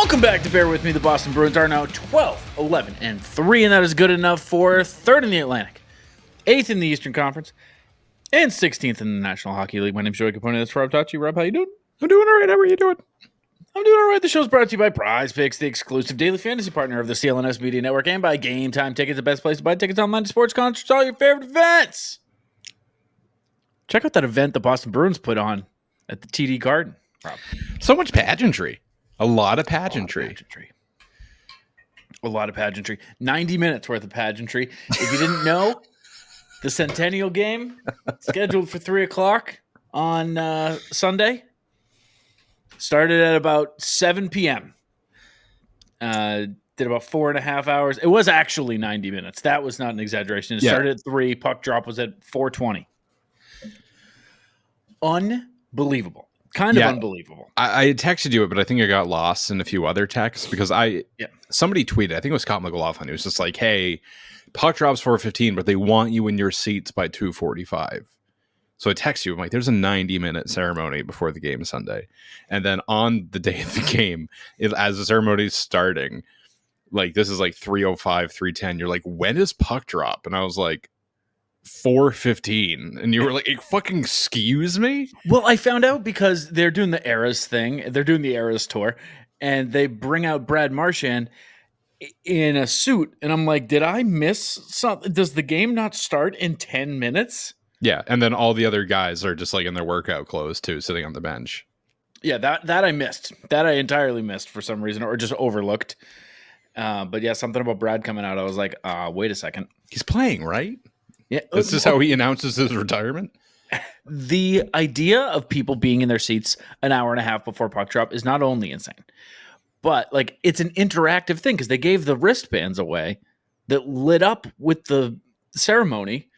Welcome back to Bear With Me. The Boston Bruins are now 12, 11, and 3, and that is good enough for 3rd in the Atlantic, 8th in the Eastern Conference, and 16th in the National Hockey League. My name's Joey Copponi. That's Rob Tocci. Rob, how you doing? I'm doing all right. How are you doing? I'm doing all right. The show's brought to you by PrizePicks, the exclusive daily fantasy partner of the CLNS Media Network, and by GameTime Tickets, the best place to buy tickets online to sports concerts, all your favorite events. Check out that event the Boston Bruins put on at the TD Garden, Rob. So much pageantry. A lot of pageantry. A lot of pageantry. 90 minutes worth of pageantry. If you didn't know, the Centennial Game, scheduled for 3 o'clock on Sunday, started at about 7 p.m. Did about 4.5 hours. It was actually 90 minutes. That was not an exaggeration. It started at 3. Puck drop was at 4:20. Unbelievable. Kind of unbelievable. I texted you it, but I think I got lost in a few other texts because somebody tweeted, I think it was Scott McLaughlin. It was just like, hey, puck drops 4:15, but they want you in your seats by 2:45. So I text you, I'm like, there's a 90-minute ceremony before the game Sunday. And then on the day of the game, as the ceremony is starting, like this is like 3:05, 3:10. You're like, when is puck drop? And I was like, 4:15, and you were like, fucking excuse me? Well, I found out because they're doing the Eras thing. They're doing the Eras tour, and they bring out Brad Marchand in a suit, and I'm like, did I miss something? Does the game not start in 10 minutes? Yeah, and then all the other guys are just like in their workout clothes too, sitting on the bench. Yeah, that I missed. That I entirely missed for some reason, or just overlooked. But yeah, something about Brad coming out. I was like, wait a second. He's playing, right? Yeah, this is how he announces his retirement. The idea of people being in their seats an hour and a half before puck drop is not only insane, but like it's an interactive thing because they gave the wristbands away that lit up with the ceremony.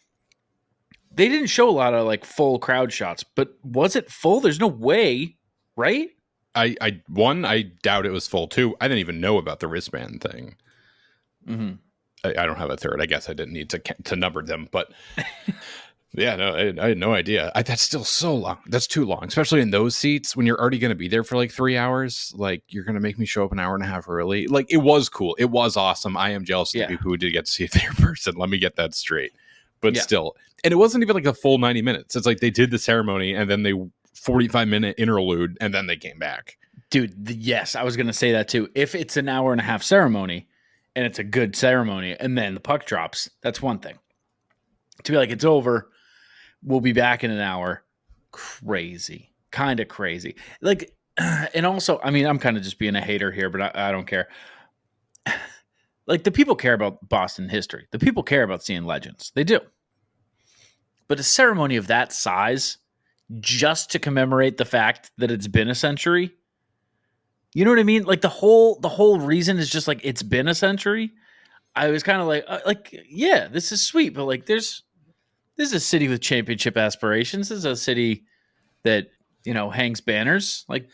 They didn't show a lot of like full crowd shots, but was it full? There's no way, right? I doubt it was full. 2, I didn't even know about the wristband thing. Mm-hmm. I don't have a 3rd. I guess I didn't need to number them, but yeah, no, I had no idea. That's still so long. That's too long, especially in those seats when you're already going to be there for like 3 hours. Like you're going to make me show up an hour and a half early. Like it was cool. It was awesome. I am jealous of the people who did get to see it there in person. Let me get that straight. But still, and it wasn't even like a full 90 minutes. It's like they did the ceremony and then they 45-minute interlude and then they came back. Dude, yes, I was going to say that too. If it's an hour and a half ceremony, and it's a good ceremony, and then the puck drops, that's one thing. To be like, it's over, we'll be back in an hour. Crazy. Kind of crazy. Like, and also, I mean, I'm kind of just being a hater here, but I don't care. Like, the people care about Boston history. The people care about seeing legends. They do. But a ceremony of that size, just to commemorate the fact that it's been a century, you know what I mean? Like the whole reason is just like it's been a century. I was kind of like, yeah, this is sweet, but like this is a city with championship aspirations. This is a city that, hangs banners. Like,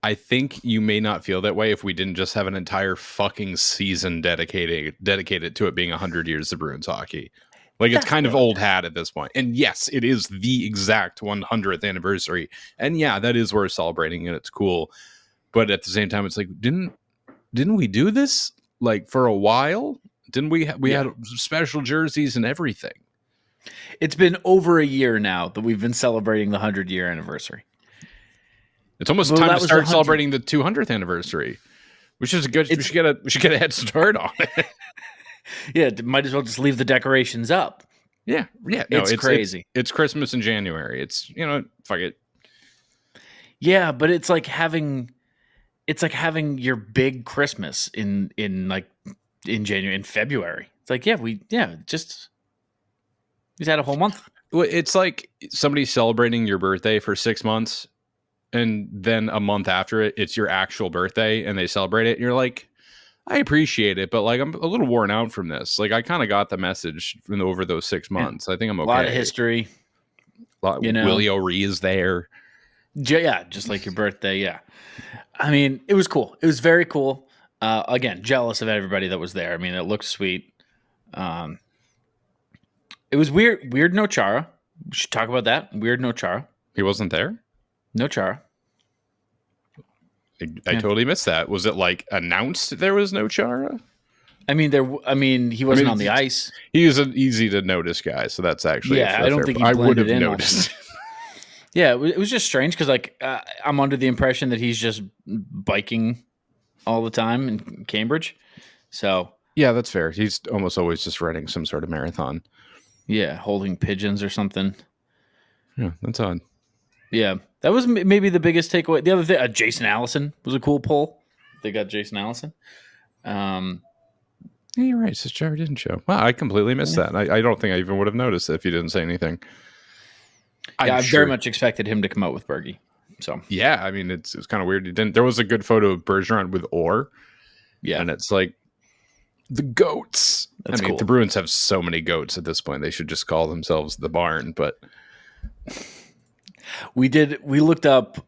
I think you may not feel that way if we didn't just have an entire fucking season dedicated to it being 100 years of Bruins hockey. Like it's kind of old hat at this point. And yes, it is the exact 100th anniversary. And yeah, that is worth celebrating and it's cool. But at the same time, it's like, didn't we do this like for a while? Didn't we? We had special jerseys and everything. It's been over a year now that we've been celebrating the 100-year anniversary. It's almost time to start celebrating the 200th anniversary, which is good. We should get a head start on it. Yeah, might as well just leave the decorations up. Yeah. No, it's crazy. It's Christmas in January. It's fuck it. Yeah, but it's like having your big Christmas in January, in February. It's like, we just had a whole month. Well, it's like somebody celebrating your birthday for 6 months and then a month after it's your actual birthday and they celebrate it. And you're like, I appreciate it, but like I'm a little worn out from this. Like I kind of got the message over those 6 months. I think I'm okay. A lot of history. Willie O'Ree is there. Yeah, just like your birthday. Yeah. I mean, it was cool. It was very cool. Again, jealous of everybody that was there. I mean, it looked sweet. It was weird. Weird no Chara. We should talk about that. Weird no Chara. He wasn't there? No Chara. I totally missed that. Was it like announced there was no Chara? I mean, he wasn't on the ice. He is an easy to notice guy, so that's actually I don't think he I would have blended in noticed. Yeah, it was just strange because like I'm under the impression that he's just biking all the time in Cambridge. So yeah, that's fair. He's almost always just running some sort of marathon. Yeah, holding pigeons or something. Yeah, that's odd. Yeah, that was maybe the biggest takeaway. The other thing, Jason Allison was a cool pull. They got Jason Allison. Yeah, you're right. Says Jared didn't show. Wow, I completely missed that. I don't think I even would have noticed it if you didn't say anything. I very much expected him to come out with Bergie. So yeah, I mean, it's kind of weird. He didn't. There was a good photo of Bergeron with Orr. Yeah, and it's like the goats. That's cool. The Bruins have so many goats at this point. They should just call themselves the barn. But we looked up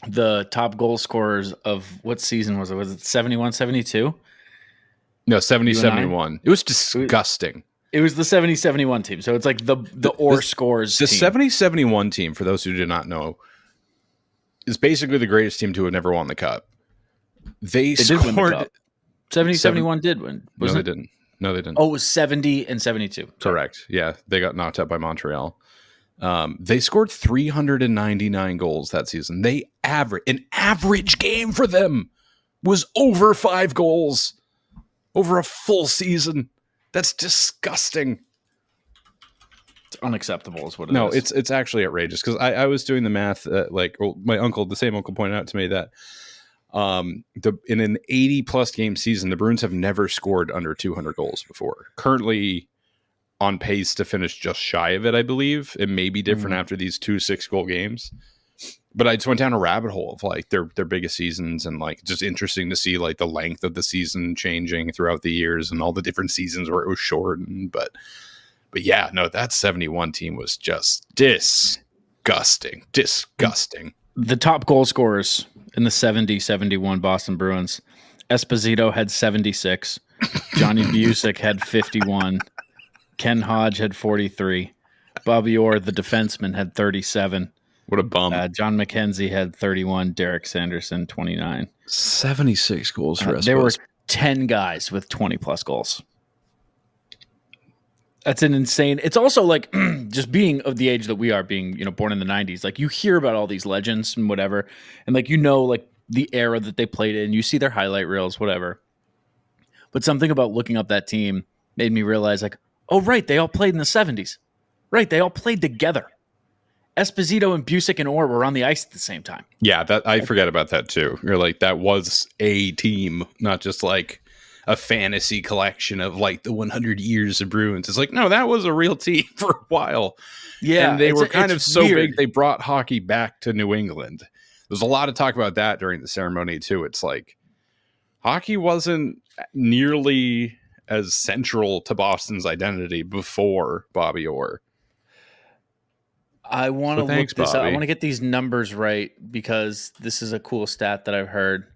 the top goal scorers of what season was it? Was it 71, 72? No, 70, 71. It was disgusting. It was the 70-71 team. So it's like the Orr scores the team. 70-71 team, for those who do not know, is basically the greatest team to have never won the Cup. They scored. Did win the Cup. 70-71 did win. No, they didn't. No, they didn't. Oh, it was 70 and 72. Correct. Yeah, they got knocked out by Montreal. They scored 399 goals that season. An average game for them was over 5 goals over a full season. That's disgusting. It's unacceptable is what it is. No, it's actually outrageous because I was doing the math. The same uncle pointed out to me that in an 80-plus game season, the Bruins have never scored under 200 goals before. Currently on pace to finish just shy of it, I believe. It may be different after these 2 6-goal games. But I just went down a rabbit hole of like their biggest seasons and like just interesting to see like the length of the season changing throughout the years and all the different seasons where it was shortened. But yeah, no, that 71 team was just disgusting. The top goal scorers in the 70-71 Boston Bruins. Esposito had 76. Johnny Busick had 51. Ken Hodge had 43. Bobby Orr, the defenseman, had 37. What a bum. John McKenzie had 31. Derek Sanderson, 29. 76 goals for Esposito. There were 10 guys with 20-plus goals. That's an insane. It's also like just being of the age that we are, being born in the 90s. Like you hear about all these legends and whatever, and like like the era that they played in. You see their highlight reels, whatever. But something about looking up that team made me realize, like, oh right, they all played in the 70s. Right, they all played together. Esposito and Busick and Orr were on the ice at the same time. Yeah, I forget about that too. You're like, that was a team, not just like a fantasy collection of like the 100 years of Bruins. It's like, no, that was a real team for a while. Yeah. And they were kind of so weird. big, they brought hockey back to New England. There's a lot of talk about that during the ceremony too. It's like hockey wasn't nearly as central to Boston's identity before Bobby Orr. I want to look this up. I want to get these numbers right because this is a cool stat that I've heard.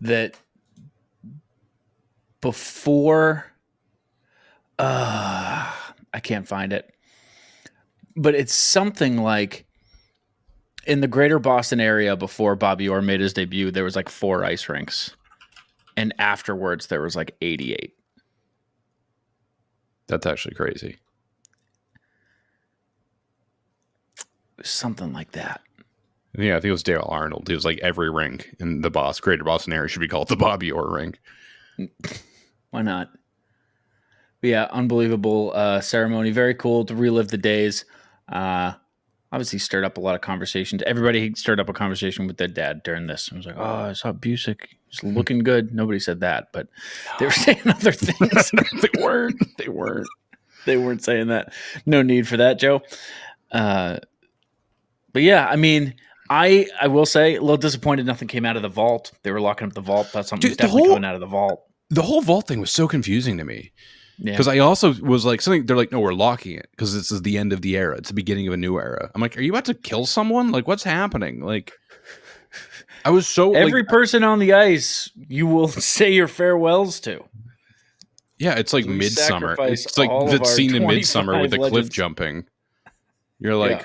That before, I can't find it, but it's something like in the greater Boston area before Bobby Orr made his debut, there was like 4 ice rinks, and afterwards there was like 88. That's actually crazy. Something like that. Yeah, I think it was Dale Arnold. He was like, every rink in the greater Boston area should be called the Bobby Orr rink. Why not? But yeah, unbelievable ceremony. Very cool to relive the days. Obviously stirred up a lot of conversations. Everybody stirred up a conversation with their dad during this. I was like, oh, I saw Busick. He's looking good. Nobody said that, but they were saying other things. They weren't. They weren't saying that. No need for that, Joe. But yeah, I mean, I will say a little disappointed nothing came out of the vault. They were locking up the vault. Thought something was definitely coming out of the vault. The whole vault thing was so confusing to me. Because I also was like, they're like, no, we're locking it because this is the end of the era. It's the beginning of a new era. I'm like, are you about to kill someone? Like, what's happening? Like, I was so... Every person on the ice, you will say your farewells to. Yeah, it's like Midsummer. It's like the scene in Midsummer with the cliff jumping. You're like,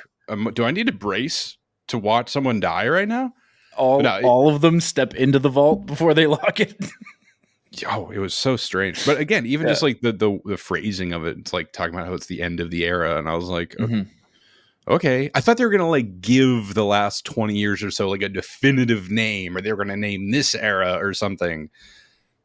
do I need to brace to watch someone die right now? All of them step into the vault before they lock it. Oh, it was so strange. But again, even just like the phrasing of it, it's like talking about how it's the end of the era. And I was like, okay. I thought they were going to like give the last 20 years or so like a definitive name, or they were going to name this era or something.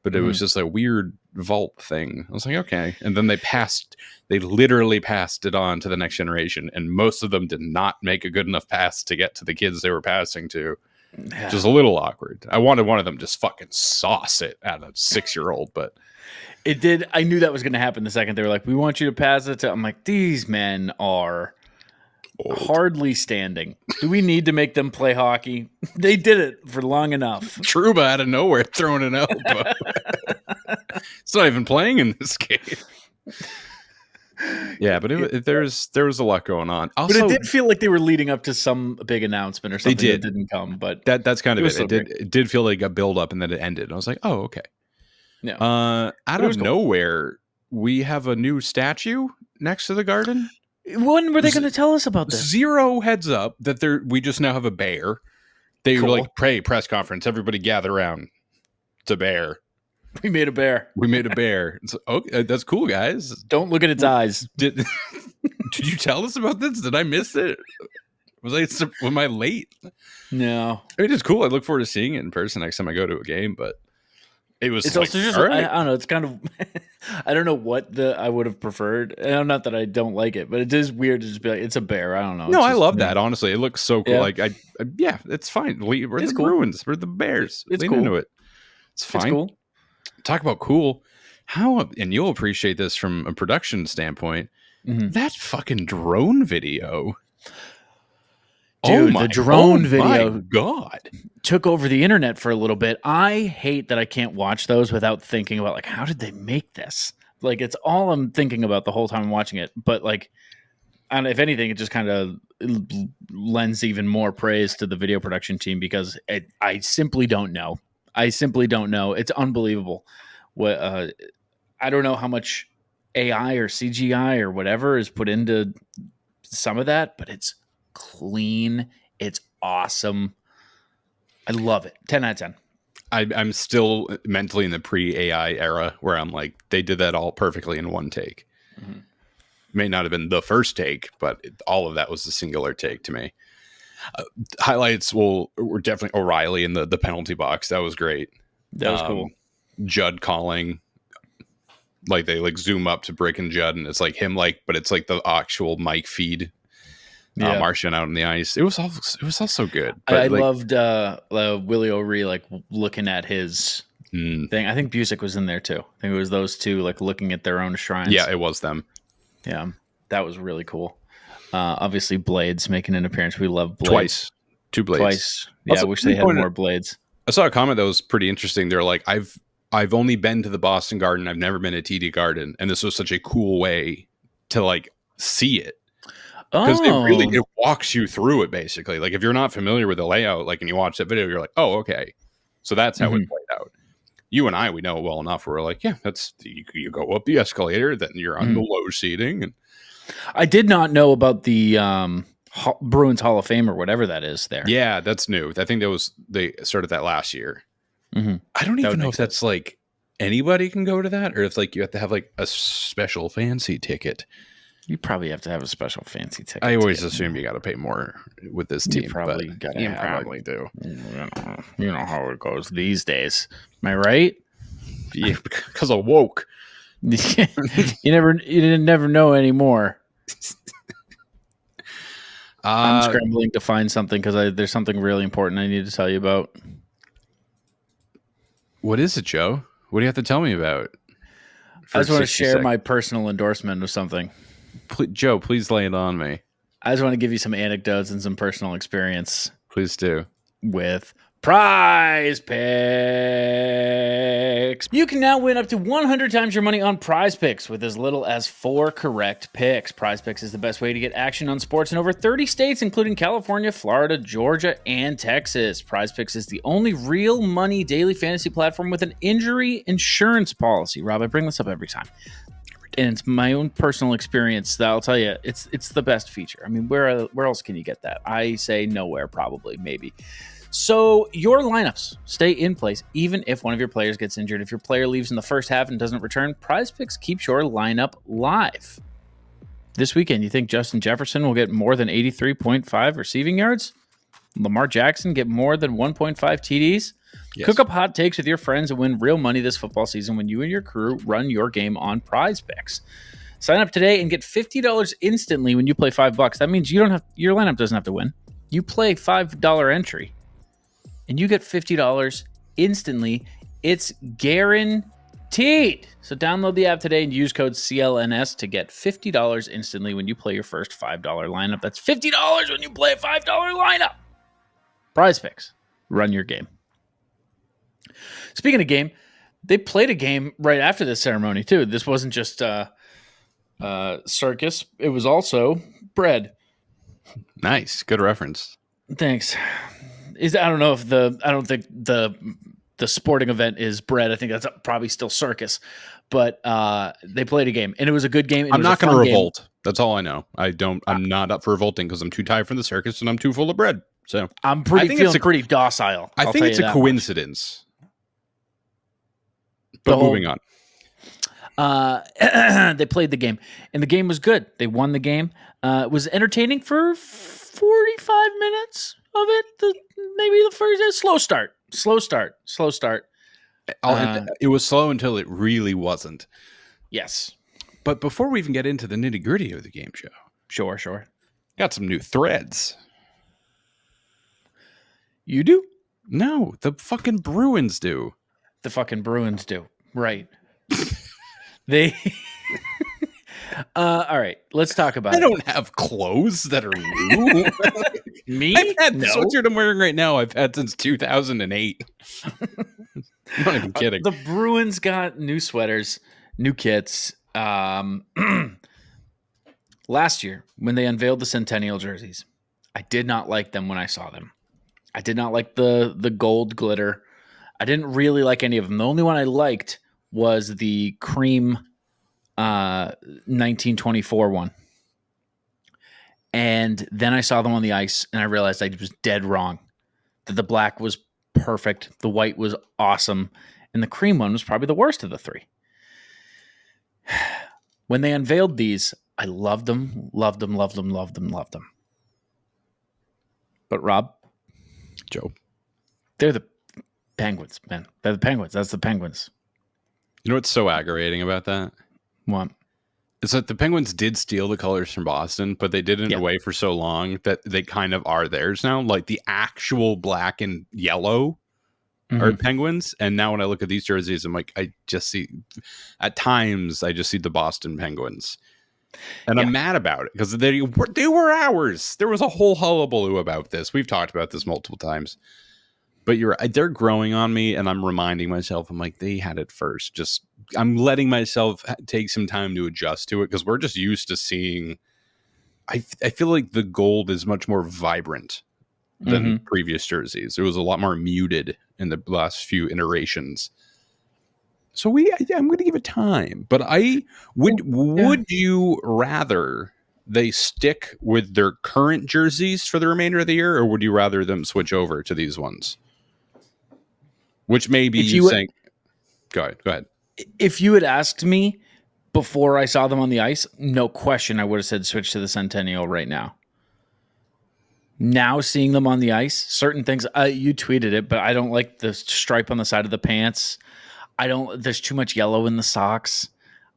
But it was just a weird vault thing. I was like, okay. And then they literally passed it on to the next generation. And most of them did not make a good enough pass to get to the kids they were passing to. Yeah. Just a little awkward. I wanted one of them just fucking sauce it at a 6-year-old, but it did. I knew that was going to happen the second they were like, we want you to pass it to. I'm like, these men are hardly standing. Do we need to make them play hockey? They did it for long enough. Trouba out of nowhere throwing an elbow. It's not even playing in this game. Yeah, but there was a lot going on. Also, but it did feel like they were leading up to some big announcement or something that didn't come. But that's kind of it. It did feel like a build up and then it ended. I was like, oh, okay. Yeah. Out of nowhere, we have a new statue next to the garden. When were they going to tell us about this? Zero heads up that we just now have a bear. They were like, press conference. Everybody gather around. It's a bear. We made a bear. It's, okay, that's cool, guys. Don't look at its eyes. Did you tell us about this? Did I miss it? Was I late? No. It is cool. I look forward to seeing it in person next time I go to a game, but it's also just, right. I don't know. It's kind of, I don't know what I would have preferred. And not that I don't like it, but it is weird to just be like, it's a bear. I don't know. No, I love that. Honestly, it looks so cool. Yeah. Like it's fine. We're the Bruins. We're the Bears. It's cool. Into it. It's fine. It's cool. Talk about cool. And you'll appreciate this from a production standpoint. That fucking drone video. Dude, the drone video, my God, took over the internet for a little bit. I hate that I can't watch those without thinking about like, how did they make this? Like, it's all I'm thinking about the whole time I'm watching it. But like, and if anything, it just kind of lends even more praise to the video production team because I simply don't know. It's unbelievable. I don't know how much AI or CGI or whatever is put into some of that, but it's clean. It's awesome. I love it. 10 out of 10. I'm still mentally in the pre-AI era where I'm like, they did that all perfectly in one take. May not have been the first take, but all of that was a singular take to me. Highlights were definitely O'Reilly in the penalty box. That was great. That was cool. Judd calling, like they like zoom up to Brick and Judd, and it's like him, but it's like the actual mic feed. Martian out on the ice. It was also good. But I loved Willie O'Ree like looking at his thing. I think Busick was in there too. I think it was those two like looking at their own shrines. Yeah, it was them. Yeah, that was really cool. Obviously, Blades making an appearance. We love Blades. 2 Blades. Twice. Yeah, also, I wish they had more Blades. I saw a comment that was pretty interesting. They're like, I've only been to the Boston Garden. I've never been to TD Garden, and this was such a cool way to like see it because it walks you through it basically. Like if you're not familiar with the layout, like and you watch that video, you're like, oh, okay, so that's how it played out. You and I, we know it well enough. We're like, yeah, that's you go up the escalator, then you're on the low seating. And I did not know about the Bruins Hall of Fame or whatever that is there. Yeah, that's new. I think they started that last year. I don't even know if that's like anybody can go to that or if like you have to have like a special fancy ticket. You probably have to have a special fancy ticket. I always assume you got to pay more with this team. You probably do. You know how it goes these days. Am I right? Yeah, because of woke. You never know anymore. I'm scrambling to find something because there's something really important I need to tell you about. What is it, Joe? What do you have to tell me about? I just want to share my personal endorsement of something. Joe, please lay it on me. I just want to give you some anecdotes and some personal experience. Please do. With PrizePicks. You can now win up to 100 times your money on PrizePicks with as little as 4 correct picks. PrizePicks is the best way to get action on sports in over 30 states, including California, Florida, Georgia, and Texas. PrizePicks is the only real money daily fantasy platform with an injury insurance policy. Rob, I bring this up every time. and it's my own personal experience that I'll tell you, it's the best feature. I mean, where else can you get that? I say nowhere, probably, maybe. So your lineups stay in place even if one of your players gets injured. If your player leaves in the first half and doesn't return, PrizePicks keeps your lineup live. This weekend, you think Justin Jefferson will get more than 83.5 receiving yards? Lamar Jackson get more than 1.5 TDs? Yes. Cook up hot takes with your friends and win real money this football season when you and your crew run your game on PrizePicks. Sign up today and get $50 instantly when you play $5. That means your lineup doesn't have to win. You play $5 entry and you get $50 instantly. It's guaranteed. So download the app today and use code CLNS to get $50 instantly when you play your first $5 lineup. That's $50 when you play a $5 lineup. PrizePicks. Run your game. Speaking of game, they played a game right after this ceremony, too. This wasn't just circus. It was also bread. Nice. Good reference. Thanks. I don't think the sporting event is bread. I think that's probably still circus. But they played a game, and it was a good game. I'm not going to revolt. That's all I know. I'm not up for revolting because I'm too tired from the circus and I'm too full of bread. So I'm feeling pretty docile. I think it's a coincidence. But moving on. They played the game, and the game was good. They won the game. It was entertaining for 45 minutes of it. Maybe the first slow start. It was slow until it really wasn't. Yes. But before we even get into the nitty gritty of the game show, sure, got some new threads. You do? No, the fucking Bruins do. The fucking Bruins do. Right. They. All right. Let's talk about. I don't have clothes that are new. Me? I've had the sweatshirt I'm wearing right now. I've had since 2008. I'm not even kidding. The Bruins got new sweaters, new kits. Last year, when they unveiled the Centennial jerseys, I did not like them when I saw them. I did not like the gold glitter. I didn't really like any of them. The only one I liked was the cream 1924 one. And then I saw them on the ice, and I realized I was dead wrong. That the black was perfect, the white was awesome, and the cream one was probably the worst of the three. When they unveiled these, I loved them. But Rob, Joe, they're the Penguins, man. They're the Penguins. That's the Penguins. You know what's so aggravating about that? What? It's that the Penguins did steal the colors from Boston, but they did it in a way for so long that they kind of are theirs now. Like the actual black and yellow are Penguins. And now when I look at these jerseys, I'm like, at times I just see the Boston Penguins. And I'm mad about it because they were ours. There was a whole hullabaloo about this. We've talked about this multiple times. But they're growing on me, and I'm reminding myself, I'm like, they had it first. I'm letting myself take some time to adjust to it because we're just used to seeing. I feel like the gold is much more vibrant than previous jerseys. It was a lot more muted in the last few iterations. So I'm going to give it time. But would you rather they stick with their current jerseys for the remainder of the year, or would you rather them switch over to these ones? Which may be you saying, go ahead. If you had asked me before I saw them on the ice, no question, I would have said switch to the Centennial right now. Now seeing them on the ice, certain things, you tweeted it, but I don't like the stripe on the side of the pants. There's too much yellow in the socks.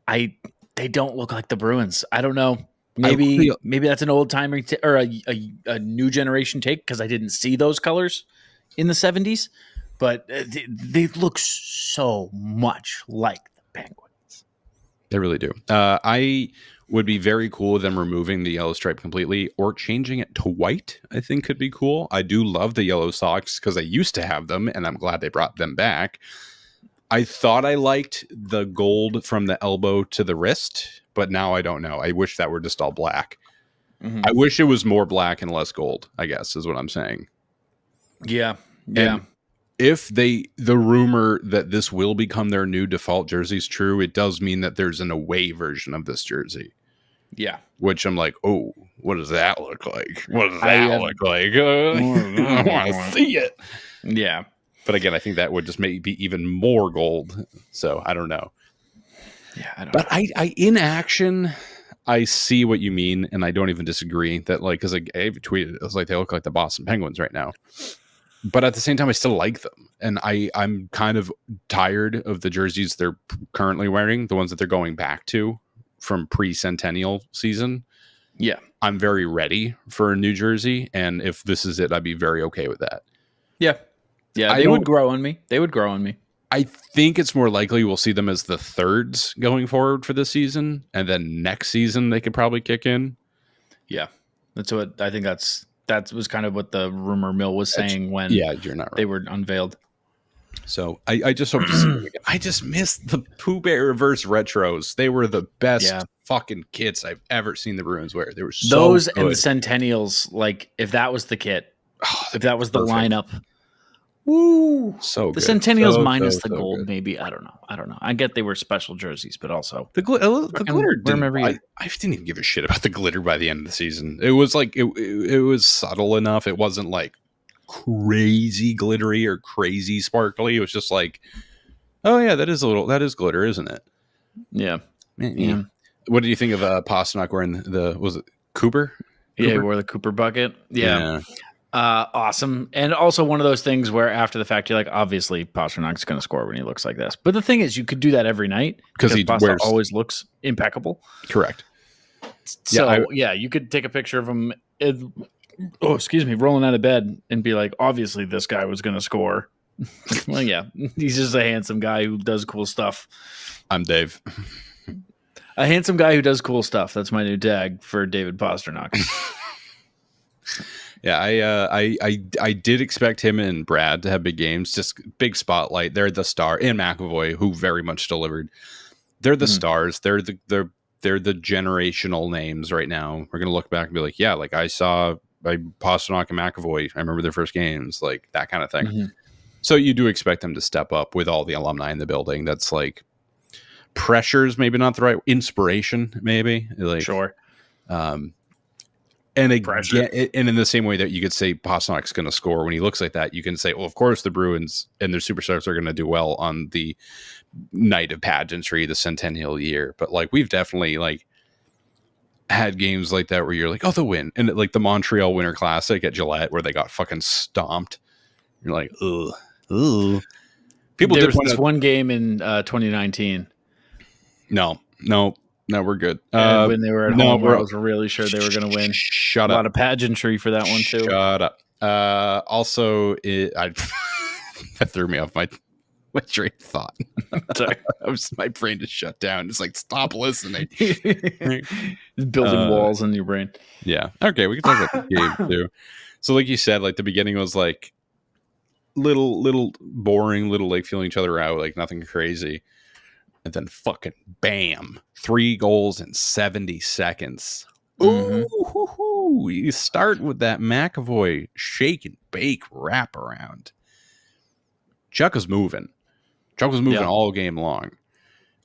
They don't look like the Bruins. I don't know. Maybe that's an old timer or a new generation take because I didn't see those colors in the 70s. But they look so much like the Penguins. They really do. I would be very cool with them removing the yellow stripe completely or changing it to white. I think could be cool. I do love the yellow socks because I used to have them, and I'm glad they brought them back. I thought I liked the gold from the elbow to the wrist, but now I don't know. I wish that were just all black. I wish it was more black and less gold, I guess, is what I'm saying. Yeah. And if the rumor that this will become their new default jersey is true, it does mean that there's an away version of this jersey. Yeah. Which I'm like, oh, what does that look like? What does that look like? I want to see it. Yeah. But again, I think that would just maybe be even more gold. So I don't know. Yeah, I don't but know. I in action, I see what you mean, and I don't even disagree that like because I tweeted, it was like they look like the Boston Penguins right now. But at the same time, I still like them, and I'm kind of tired of the jerseys they're currently wearing, the ones that they're going back to from pre-Centennial season. Yeah, I'm very ready for a new jersey, and if this is it, I'd be very okay with that. Yeah, they would grow on me. They would grow on me. I think it's more likely we'll see them as the thirds going forward for this season, and then next season they could probably kick in. Yeah, that's what I think. That was kind of what the rumor mill was saying when you're not right. They were unveiled. So I just hope to see them again. I just missed the Pooh Bear reverse retros. They were the best fucking kits I've ever seen the Bruins wear. They were so those good. And the Centennials. Like if that was the kit, if that was the lineup. Woo! So the good. Centennials minus the gold, good. Maybe. I don't know. I get they were special jerseys, but also the glitter. I didn't even give a shit about the glitter by the end of the season. It was like it was subtle enough. It wasn't like crazy glittery or crazy sparkly. It was just like, oh yeah, that is glitter, isn't it? Yeah. Yeah. What do you think of Pastrnak wearing was it Cooper? Yeah, he wore the Cooper bucket. Yeah. Awesome. And also one of those things where after the fact, you're like, obviously Pasternak's going to score when he looks like this. But the thing is, you could do that every night because he always looks impeccable. Correct. So, you could take a picture of him, rolling out of bed and be like, obviously this guy was going to score. Well, yeah, he's just a handsome guy who does cool stuff. I'm Dave. A handsome guy who does cool stuff. That's my new tag for David Pastrnak. Yeah, I did expect him and Brad to have big games, just big spotlight. They're the star, and McAvoy, who very much delivered. They're the stars. They're the generational names right now. We're gonna look back and be like, yeah, like I saw Pastrnak and McAvoy. I remember their first games, like that kind of thing. Mm-hmm. So you do expect them to step up with all the alumni in the building. That's like pressures, maybe not the right inspiration, maybe like sure. And again, and in the same way that you could say Pasternak's going to score when he looks like that, you can say, well, of course the Bruins and their superstars are going to do well on the night of pageantry, the Centennial year. But like we've definitely like had games like that where you're like, oh, they'll win, and like the Montreal Winter Classic at Gillette where they got fucking stomped. You're like, ugh. People there was this one game in 2019. No, we're good. When they were at home, I was really sure they were going to win. Shut up. A lot of pageantry for that one too. Shut up. Also, that threw me off my train of thought. Sorry, my brain just shut down. It's like stop listening. Building walls in your brain. Yeah. Okay, we can talk about the game too. So, like you said, like the beginning was like little boring, little like feeling each other out, like nothing crazy. And then fucking bam, 3 goals in 70 seconds. Mm-hmm. Ooh, you start with that McAvoy shake and bake wraparound. Chuck was moving all game long.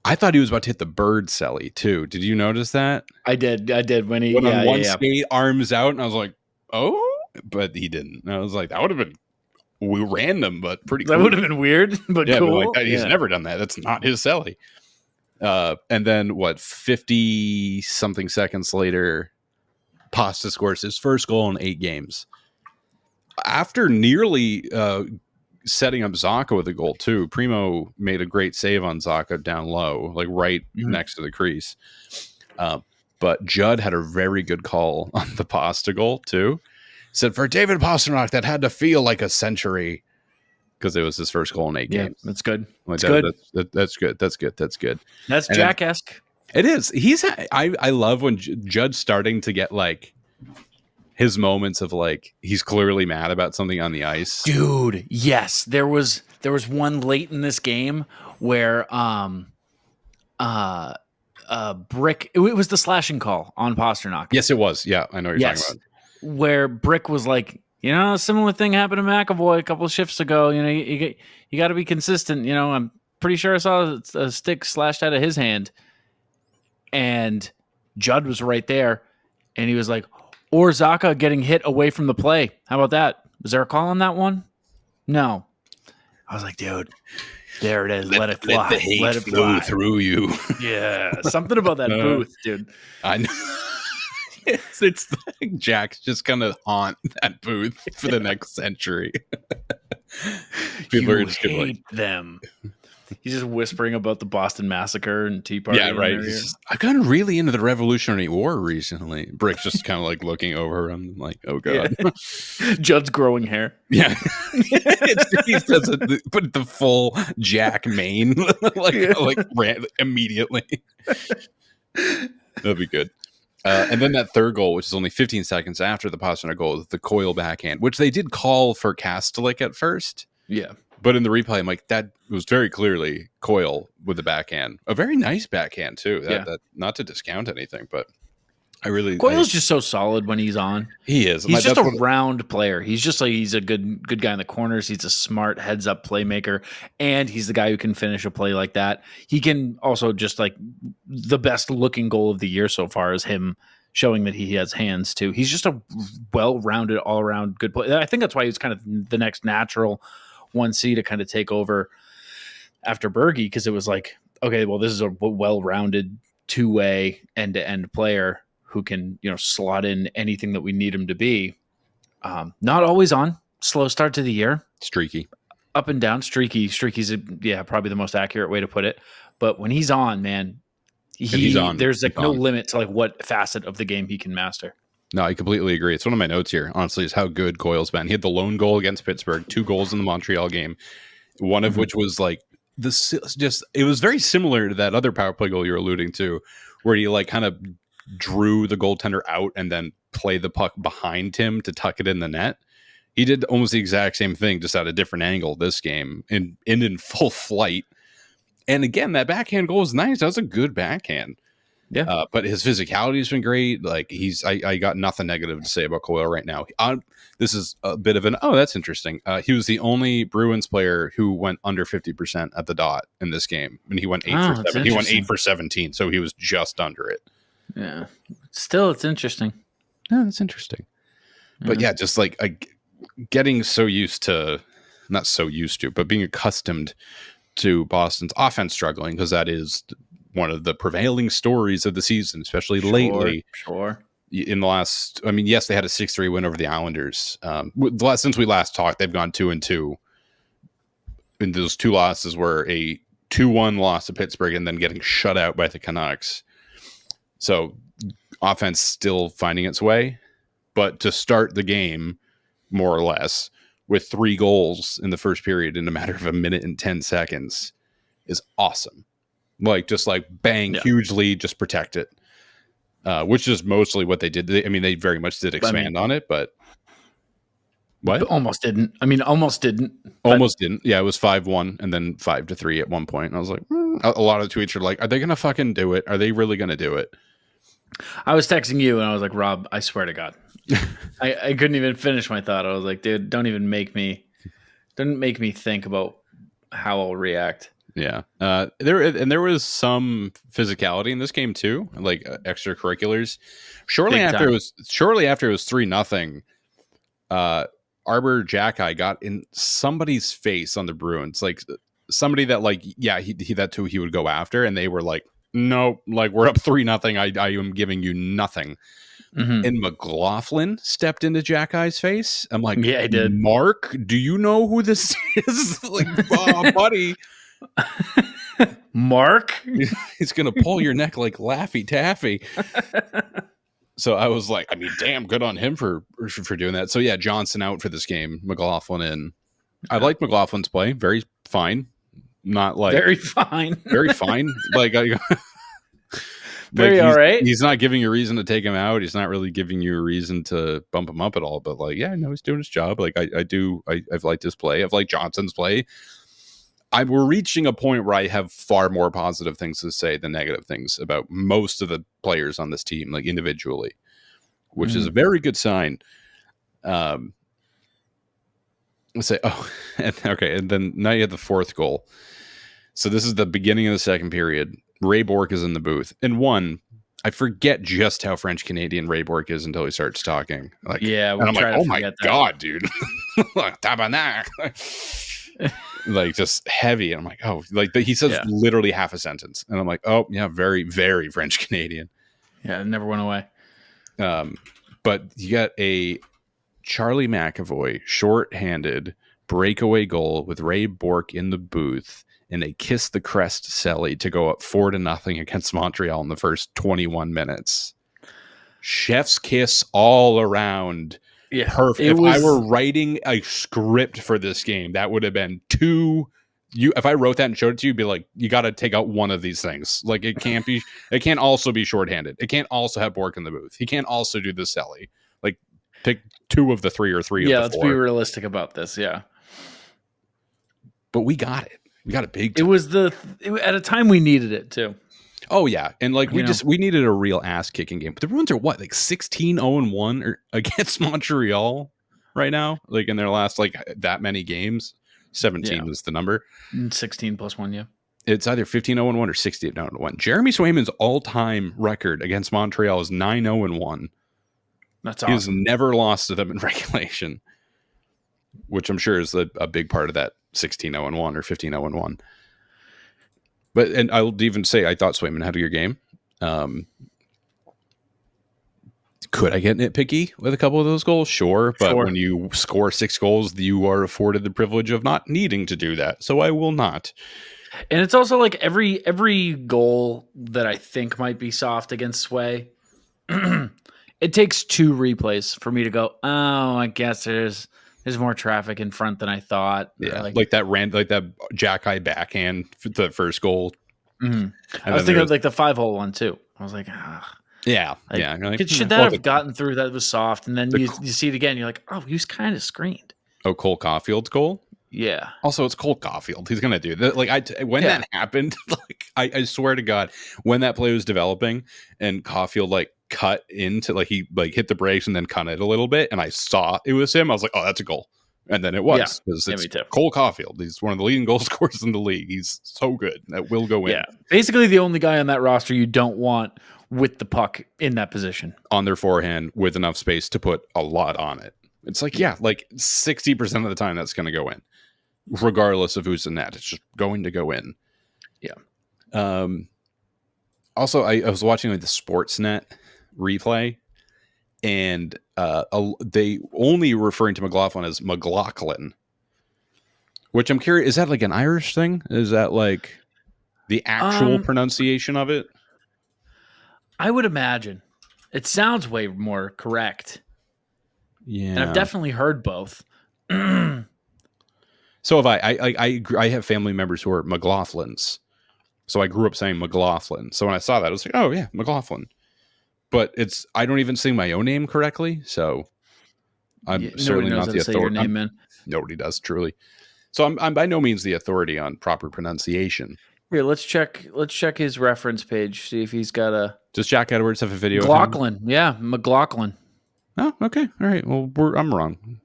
I thought he was about to hit the bird celly too. Did you notice that? I did when he went on one skate, arms out, and I was like, oh, but he didn't. And I was like, that would have been random, but pretty cool. That would have been weird, but cool. But like, he's never done that. That's not his celly. And then 50 something seconds later, Pasta scores his first goal in 8 games. After nearly setting up Zaka with a goal too. Primo made a great save on Zaka down low, like right next to the crease. But Judd had a very good call on the Pasta goal too. Said for David Pastrnak, that had to feel like a century because it was his first goal in 8 games. That's good. Like That's good. That's good. That's Jack-esque. It is. I love when Judd's starting to get like his moments of like he's clearly mad about something on the ice. Dude, yes. There was one late in this game where Brick, it was the slashing call on Pastrnak. Yes, it was. Yeah, I know what you're talking about. Where Brick was like a similar thing happened to McAvoy a couple of shifts ago. You got to be consistent. I'm pretty sure I saw a stick slashed out of his hand, and Judd was right there, and he was like, or Zaka getting hit away from the play. How about that? Was there a call on that one? No. I was like, dude, there it is. Let it fly. Let the hate Let it flow fly. through you. Yeah, something about that booth, dude. I know. It's like Jack's just gonna haunt that booth for the next century. People are just gonna them. He's just whispering about the Boston Massacre and Tea Party. Yeah, right. I've gotten really into the Revolutionary War recently. Brick's just kind of like looking over him, like, oh god. Yeah. Judd's growing hair. Yeah, he does put the full Jack mane, like ran immediately. That'd be good. And then that third goal, which is only 15 seconds after the Pastrnak goal, the Coyle backhand, which they did call for Kastelik at first. Yeah. But in the replay, I'm like, that was very clearly Coyle with the backhand. A very nice backhand, too. That not to discount anything, but Coyle's just so solid when he's on. He is. He's just a round player. He's just like, he's a good guy in the corners. He's a smart heads-up playmaker, and he's the guy who can finish a play like that. He can also just like the best-looking goal of the year so far is him showing that he has hands, too. He's just a well-rounded, all-around good player. I think that's why he's kind of the next natural 1C to kind of take over after Berge, because it was like, okay, well, this is a well-rounded two-way end-to-end player who can, slot in anything that we need him to be. Not always on. Slow start to the year. Streaky. Up and down. Streaky's probably the most accurate way to put it. But when he's on, man, he's on. There's like no limit to like what facet of the game he can master. No, I completely agree. It's one of my notes here, honestly, is how good Coyle's been. He had the lone goal against Pittsburgh, 2 goals in the Montreal game, one of which was like it was very similar to that other power play goal you're alluding to, where he like kind of drew the goaltender out and then play the puck behind him to tuck it in the net. He did almost the exact same thing, just at a different angle this game and in full flight. And again, that backhand goal was nice. That was a good backhand. Yeah. But his physicality has been great. Like I got nothing negative to say about Coyle right now. This is a bit of that's interesting. He was the only Bruins player who went under 50% at the dot in this game. And he went 8 for 7. He went 8 for 17. So he was just under it. Yeah. Still, it's interesting. Yeah, it's interesting. But yeah, just like getting so used to, not so used to, but being accustomed to Boston's offense struggling, because that is one of the prevailing stories of the season, especially lately. Sure. In the last, yes, they had a 6-3 win over the Islanders. Since we last talked, they've gone 2-2. And those 2 losses were a 2-1 loss to Pittsburgh and then getting shut out by the Canucks. So offense still finding its way. But to start the game, more or less, with 3 goals in the first period in a matter of 1 minute and 10 seconds is awesome. Like, just like bang, huge lead, just protect it. Which is mostly what they did. They very much did expand on it, but what? Almost didn't. Almost didn't. Almost didn't. Yeah, it was 5-1 and then 5-3 at one point. And I was like, a lot of the tweets are like, are they going to fucking do it? Are they really going to do it? I was texting you and I was like, Rob, I swear to God. I couldn't even finish my thought. I was like, dude, don't make me think about how I'll react. Yeah. There was some physicality in this game too, like extracurriculars. Shortly after it was 3-0. Arbor Jacki got in somebody's face on the Bruins, like somebody that that's who he would go after, and they were like, no, like we're up 3-0. I am giving you nothing. Mm-hmm. And McLaughlin stepped into Jacki's face. I'm like, yeah, I did. Mark, do you know who this is? Like, buddy. Mark, he's gonna pull your neck like Laffy Taffy. So I was like, damn, good on him for doing that. So yeah, Johnson out for this game, McLaughlin in. I like McLaughlin's play, very fine, not like very fine, like very all right. He's not giving you a reason to take him out. He's not really giving you a reason to bump him up at all. But like, yeah, no, he's doing his job. Like I've liked his play. I've liked Johnson's play. We're reaching a point where I have far more positive things to say than negative things about most of the players on this team, like individually, which is a very good sign. Let's say, okay. And then now you have the fourth goal. So this is the beginning of the second period. Ray Bourque is in the booth. And I forget just how French Canadian Ray Bourque is until he starts talking. Yeah, and I'm like, oh my God, dude. Tabarnak. Like just heavy. And I'm like, oh, like he says literally half a sentence. And I'm like, oh yeah, very, very French Canadian. Yeah, it never went away. But you got a Charlie McAvoy shorthanded breakaway goal with Ray Bourque in the booth, and they kiss the crest Selly to go up 4-0 against Montreal in the first 21 minutes. Chef's kiss all around. Yeah, perfect. If I were writing a script for this game, that would have been if I wrote that and showed it to you, you'd be like, you got to take out one of these things. Like it can't also be shorthanded. It can't also have Bourque in the booth. He can't also do the Selly. Like pick 2 of the 3 or 3 of the 4. Yeah, let's be realistic about this. Yeah. But we got it. We got it big time. It was at a time we needed it too. Oh yeah, and like we needed a real ass kicking game. But the Bruins are what, like 16-0-1 against Montreal right now, like in their last like that many games. 17 is the number. 16 plus 1, yeah. It's either 15-0-1 or 16-0-1. Jeremy Swayman's all-time record against Montreal is 9-0-1. That's awesome. He's never lost to them in regulation, which I'm sure is a big part of that 16-0-1 or 15-0-1. But, and I'll even say, I thought Swayman had a good game. Could I get nitpicky with a couple of those goals? Sure. But when you score 6 goals, you are afforded the privilege of not needing to do that. So I will not. And it's also like every goal that I think might be soft against Sway, it takes 2 replays for me to go, oh, I guess there's more traffic in front than I thought. Yeah, like that jack eye backhand for the first goal. Mm-hmm. I was thinking of like the 5-hole one too. I was like, yeah. Should that have gotten through? That was soft, and then you see it again. You're like, oh, he was kind of screened. Oh, Cole Caulfield's goal. Yeah. Also, it's Cole Caulfield. He's gonna do that. Like that happened, like I swear to God, when that play was developing and Caulfield like cut into like he like hit the brakes and then cut it a little bit, and I saw it was him. I was like, oh, that's a goal. And then it was because it's Cole Caulfield. He's one of the leading goal scorers in the league. He's so good. That will go in. Yeah, basically the only guy on that roster you don't want with the puck in that position on their forehand with enough space to put a lot on it. It's like like 60% of the time that's going to go in, regardless of who's in net. It's just going to go in. Yeah. Also, I was watching like the Sportsnet replay, and they only referring to McLaughlin as McLaughlin, which I'm curious, is that like an Irish thing? Is that like the actual pronunciation of it? I would imagine. It sounds way more correct. Yeah. And I've definitely heard both. So I have family members who are McLaughlins. So I grew up saying McLaughlin. So when I saw that, I was like, oh yeah, McLaughlin. But I don't even say my own name correctly. So I'm certainly not the authority. Your name, man. Nobody does, truly. So I'm by no means the authority on proper pronunciation. Here, let's check his reference page. See if he's got a. Does Jack Edwards have a video? McLaughlin, yeah, McLaughlin. Oh, okay, all right. Well, I'm wrong.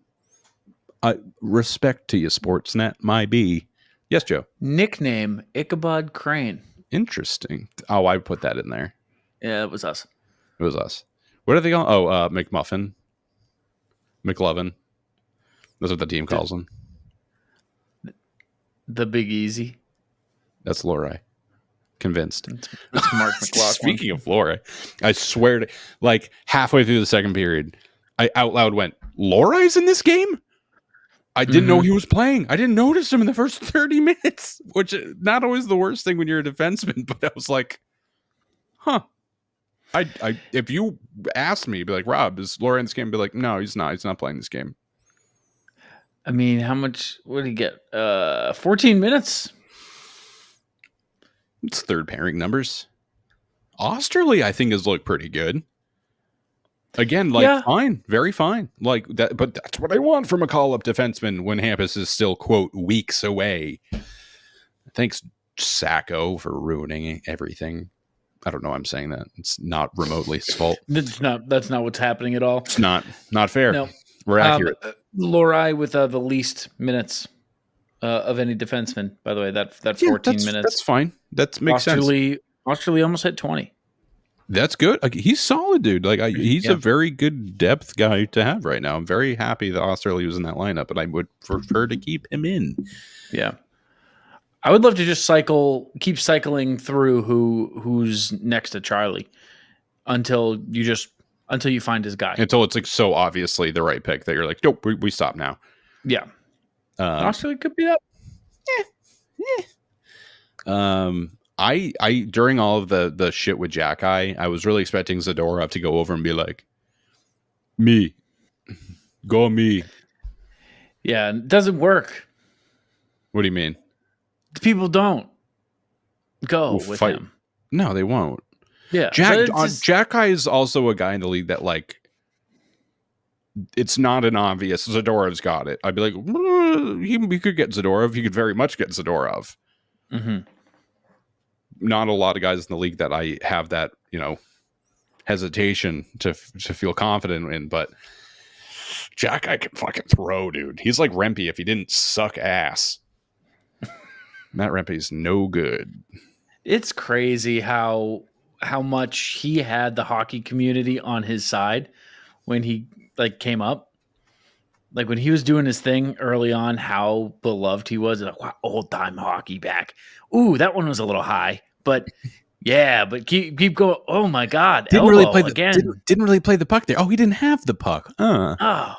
Respect to you, Sportsnet. My B. Yes, Joe. Nickname Ichabod Crane. Interesting. Oh, I put that in there. Yeah, it was us. It was us. What are they called? Oh, McMuffin. McLovin. That's what the team calls him. The Big Easy. That's Lorei. Convinced. That's Mark McLaughlin. Speaking of Lorei, I swear to, like halfway through the second period, I out loud went, Lorei's in this game? I didn't know he was playing. I didn't notice him in the first 30 minutes, which is not always the worst thing when you're a defenseman, but I was like, huh. I if you asked me, be like, Rob, is Lorei in this game? Be like, no, he's not. He's not playing this game. I mean, how much? What did he get? 14 minutes. It's third pairing numbers. Osterley, I think, has looked pretty good. Again, fine, very fine. Like that, but that's what I want from a call-up defenseman when Hampus is still, quote, weeks away. Thanks, Sacco, for ruining everything. I don't know why I'm saying that. It's not remotely his fault. That's not what's happening at all. It's not fair. No. We're accurate. Lorai with the least minutes of any defenseman, by the way, that 14 minutes. That's fine. That makes sense. Osterley almost hit 20. That's good. Like, he's solid, dude. Like he's a very good depth guy to have right now. I'm very happy that Osterley was in that lineup, but I would prefer to keep him in. Yeah. I would love to just keep cycling through who's next to Charlie until you find his guy. Until it's like so obviously the right pick that you're like, nope, we stop now. Yeah. Osterley could be that. I during all of the shit with Jack I was really expecting Zadorov to go over and be like, me. Go me. Yeah, it doesn't work. What do you mean? People don't go with him. No, they won't. Yeah. Jack Guy is also a guy in the league that, like, it's not an obvious Zadorov's got it. I'd be like, he could get Zadorov. He could very much get Zadorov. Mm-hmm. Not a lot of guys in the league that I have that, hesitation to feel confident in, but Jack Guy can fucking throw, dude. He's like Rempe if he didn't suck ass. Matt Rempe's no good. It's crazy how much he had the hockey community on his side when he came up. Like when he was doing his thing early on, how beloved he was. Like, wow, old time hockey back. Ooh, that one was a little high, but yeah, but keep going. Oh my God. Didn't really play the puck there. Oh, he didn't have the puck. Oh,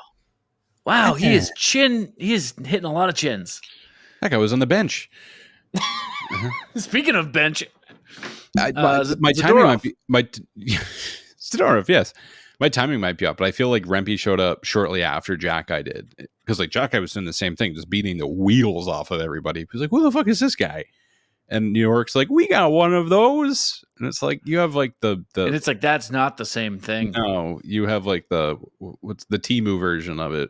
wow. He is hitting a lot of chins. That guy was on the bench. Speaking of bench, my timing might be Zadorov, yes. My timing might be up, but I feel like Rempe showed up shortly after Jack Guy did, because like Jack Guy was doing the same thing, just beating the wheels off of everybody. He's like, "Who the fuck is this guy?" And New York's like, "We got one of those," and it's like you have like the and it's like that's not the same thing. No, you have like what's the Timu version of it,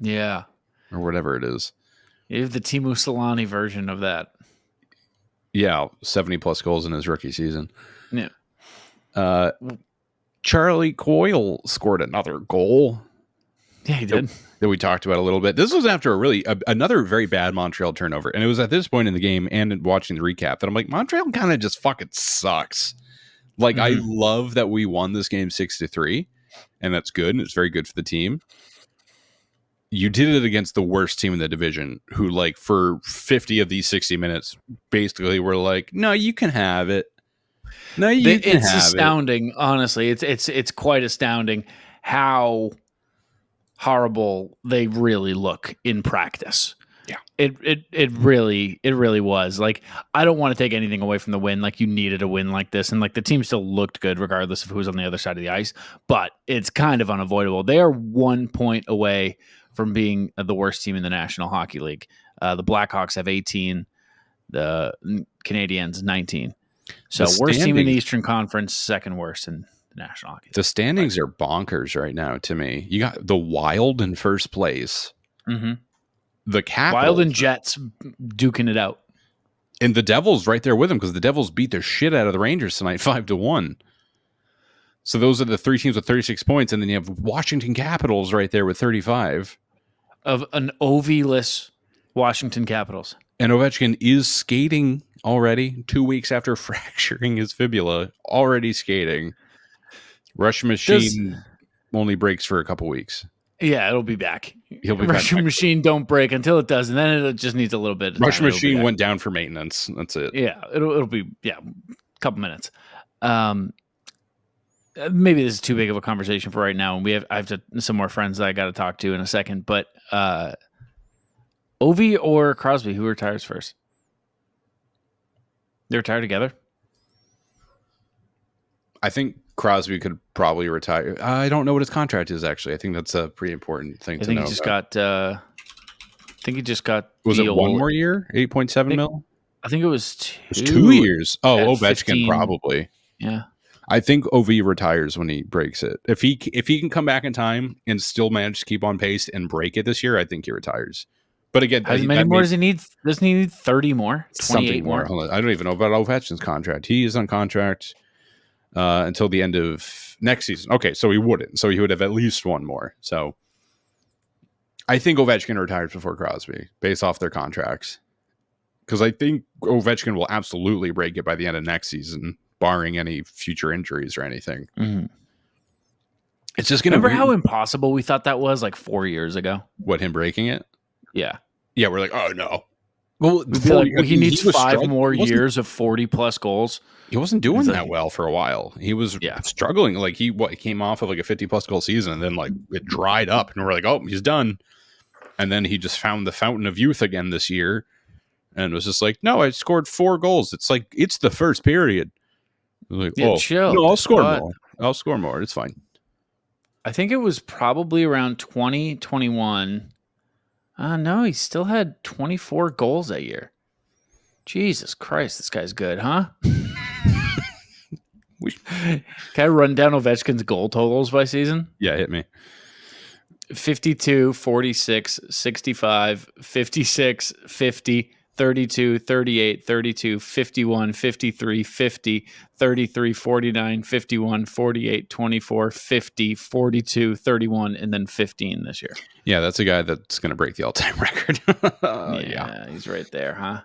yeah, or whatever it is. You have the Timu Solani version of that. Yeah, 70+ goals in his rookie season. Yeah. Charlie Coyle scored another goal. Yeah, he did. That we talked about a little bit. This was after another very bad Montreal turnover. And it was at this point in the game and watching the recap that I'm like, Montreal kind of just fucking sucks. Like, I love that we won this game 6-3, and that's good. And it's very good for the team. You did it against the worst team in the division, who, like, for 50 of these 60 minutes, basically were like, no, you can have it. No, it's astounding. Honestly, it's quite astounding how horrible they really look in practice. Yeah, it really was. Like, I don't want to take anything away from the win. Like, you needed a win like this, and like the team still looked good regardless of who's on the other side of the ice. But it's kind of unavoidable. They are 1 point away from being the worst team in the National Hockey League. The Blackhawks have 18, the Canadiens 19. So worst team in the Eastern Conference, second worst in the National Hockey League. The standings are bonkers right now to me. You got the Wild in first place. Mm-hmm. The Capitals. Wild and Jets duking it out. And the Devils right there with them, because the Devils beat the shit out of the Rangers tonight 5-1. So those are the three teams with 36 points. And then you have Washington Capitals right there with 35. Of an OV-less Washington Capitals. And Ovechkin is skating already 2 weeks after fracturing his fibula, already skating. Russian Machine only breaks for a couple weeks. Yeah, it'll be back. He'll be Russian back. Machine don't break until it does, and then it just needs a little bit of Russian Machine went down for maintenance. That's it. Yeah, it'll be a couple minutes. Maybe this is too big of a conversation for right now, and I have some more friends that I got to talk to in a second. But Ovi or Crosby, who retires first? They retire together. I think Crosby could probably retire. I don't know what his contract is, actually. I think that's a pretty important thing to know. I think he just got. Was it one more year? 8.7 mil? I think it was 2. It was 2 years. Oh, Ovechkin 15. Probably. Yeah. I think OV retires when he breaks it. If he can come back in time and still manage to keep on pace and break it this year, I think he retires. But again, how many more does he need? Doesn't he need 30 more? 28 more? I don't even know about Ovechkin's contract. He is on contract until the end of next season. Okay, so he wouldn't. So he would have at least one more. So I think Ovechkin retires before Crosby based off their contracts. Because I think Ovechkin will absolutely break it by the end of next season, barring any future injuries or anything. Mm-hmm. It's just going to remember how impossible we thought that was like 4 years ago. What, him breaking it? Yeah. Yeah, we're like, oh no. Well, he needs 5 more years of 40+ goals. He wasn't doing that well for a while. He was struggling. Like he came off of like a 50+ goal season, and then like it dried up, and we're like, oh, he's done. And then he just found the fountain of youth again this year, and was just like, no, I scored 4 goals. It's like it's the first period. Like, chill. No, I'll score more. I'll score more. It's fine. I think it was probably around 2021. No, he still had 24 goals that year. Jesus Christ, this guy's good, huh? Can I run down Ovechkin's goal totals by season? Yeah, hit me. 52, 46, 65, 56, 50, 32, 38, 32, 51, 53, 50, 33, 49, 51, 48, 24, 50, 42, 31, and then 15 this year. Yeah, that's a guy that's going to break the all-time record. Yeah, he's right there, huh?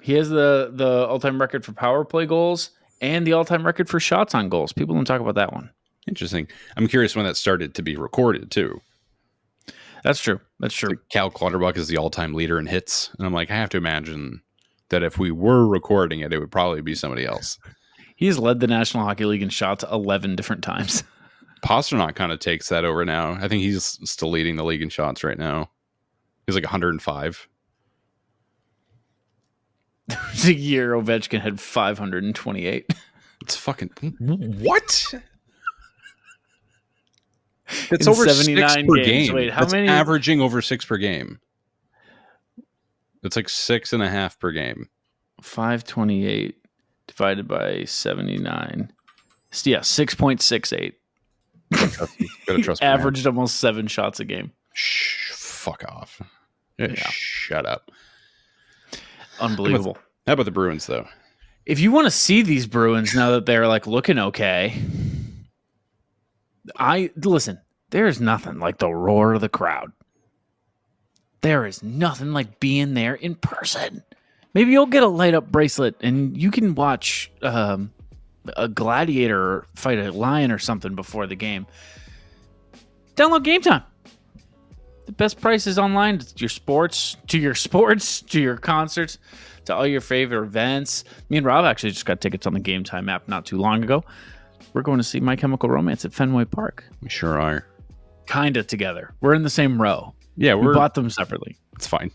He has the all-time record for power play goals and the all-time record for shots on goals. People don't talk about that one. Interesting. I'm curious when that started to be recorded, too. That's true. That's true. Like Cal Clutterbuck is the all-time leader in hits. And I'm like, I have to imagine that if we were recording it, it would probably be somebody else. He's led the National Hockey League in shots 11 different times. Pastrnak kind of takes that over now. I think he's still leading the league in shots right now. He's like 105. There's a year Ovechkin had 528. It's fucking... What? It's in over 79 6 per games. game. Wait, how That's many? Averaging over 6 per game. It's like 6.5 per game. 528 divided by 79. Yeah, 6.68. Gotta trust averaged almost 7 shots a game. Shh, fuck off. Yeah. Shut up. Unbelievable. How about the Bruins, though? If you want to see these Bruins now that they're like looking okay, listen, there's nothing like the roar of the crowd. There is nothing like being there in person. Maybe you'll get a light up bracelet and you can watch a gladiator fight a lion or something before the game. Download GameTime. The best prices online to your sports, to your concerts, to all your favorite events. Me and Rob actually just got tickets on the GameTime app not too long ago. We're going to see My Chemical Romance at Fenway Park. We sure are. Kinda together. We're in the same row. Yeah, we bought them separately. It's fine.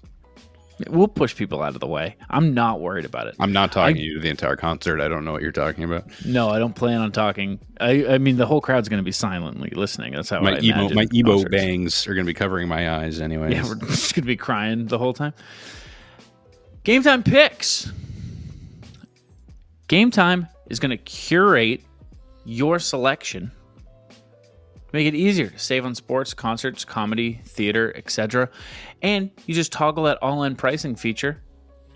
We'll push people out of the way. I'm not worried about it. I'm not talking to you the entire concert. I don't know what you're talking about. No, I don't plan on talking. I mean, the whole crowd's going to be silently listening. That's how my emo bangs are going to be covering my eyes anyways. Yeah, we're just going to be crying the whole time. GameTime picks. GameTime is going to curate your selection. Make it easier to save on sports, concerts, comedy, theater, etc. And you just toggle that all-in pricing feature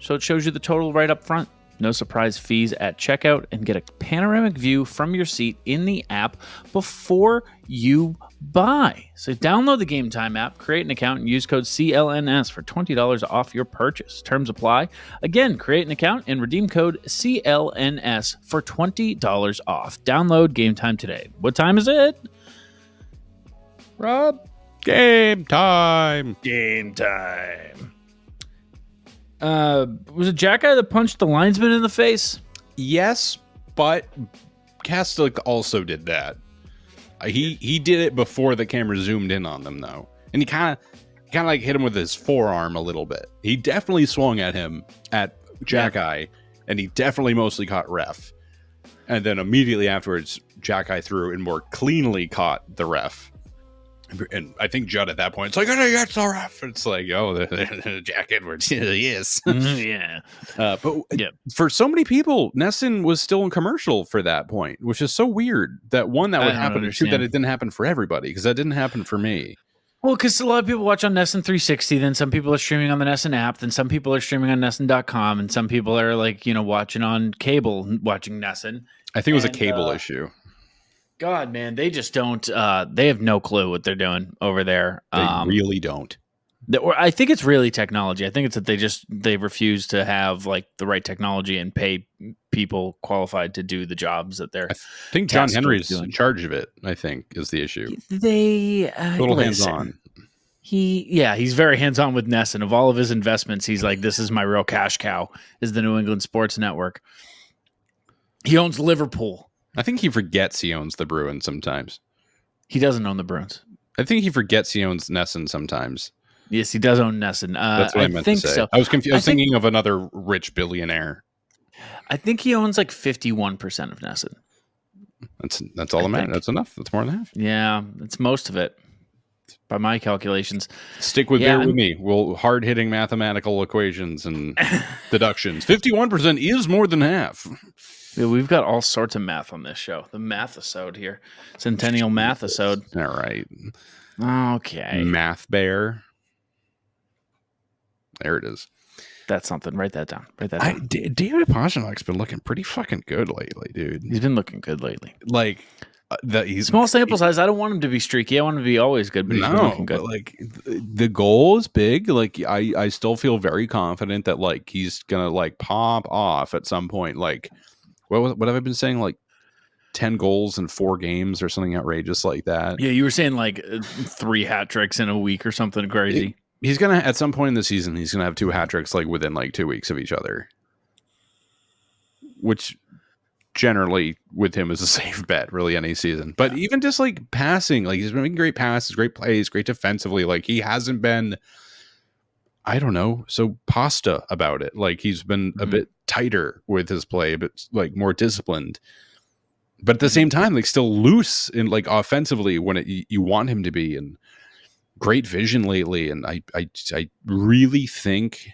so it shows you the total right up front. No surprise fees at checkout, and get a panoramic view from your seat in the app before you buy. So download the GameTime app, create an account, and use code CLNS for $20 off your purchase. Terms apply. Again, create an account and redeem code CLNS for $20 off. Download GameTime today. What time is it? Rob? Game time. Game time. Was it Jack Guy that punched the linesman in the face? Yes, but Kastelic also did that. He did it before the camera zoomed in on them, though, and he kind of like hit him with his forearm a little bit. He definitely swung at him at Jack Guy, and he definitely mostly caught ref. And then immediately afterwards, Jack Guy threw and more cleanly caught the ref. And I think Judd at that point, it's like, oh, that's all right. It's like, oh, Jack Edwards, yes. Yeah. But for so many people, Nesson was still in commercial for that point, which is so weird that one, that would happen, and two, that it didn't happen for everybody, because that didn't happen for me. Well, because a lot of people watch on Nesson 360, then some people are streaming on the Nesson app, then some people are streaming on Nesson.com, and some people are like, watching on cable, watching Nesson. I think it was a cable issue. God, man, they just don't. They have no clue what they're doing over there. They really don't. I think it's really technology. I think it's that they refuse to have like the right technology and pay people qualified to do the jobs that they're. I think John Henry's in charge of it. I think is the issue. They a little hands on. He's very hands on with Nesson. Of all of his investments, he's like, this is my real cash cow. Is the New England Sports Network. He owns Liverpool. I think he forgets he owns the Bruins sometimes. He doesn't own the Bruins. I think he forgets he owns Nesson sometimes. Yes, he does own Nesson. That's what I meant to say. So. I was confused. I was thinking of another rich billionaire. I think he owns like 51% of Nesson. That's all that matters. That's enough. That's more than half. Yeah, that's most of it, by my calculations. Stick with bear with me. We'll hard hitting mathematical equations and deductions. 51% is more than half. Yeah, we've got all sorts of math on this show. The math-isode here, Centennial math-isode. All right. Okay. Math bear. There it is. That's something. Write that down. David Pastrnak's been looking pretty fucking good lately, dude. He's been looking good lately. Like, he's small sample size. I don't want him to be streaky. I want him to be always good, but he's been looking good. But like the goal is big. Like I still feel very confident that like he's gonna like pop off at some point. Like what have I been saying? Like 10 goals in 4 games or something outrageous like that. Yeah, you were saying like 3 hat tricks in a week or something crazy. He's gonna at some point in the season he's gonna have 2 hat tricks like within like 2 weeks of each other, which generally with him is a safe bet really any season. But even just like passing, like he's been making great passes, great plays, great defensively. Like he hasn't been, I don't know, so pasta about it. Like he's been a bit tighter with his play, a bit like more disciplined. But at the same time, like still loose in like offensively when you want him to be, and great vision lately. And I really think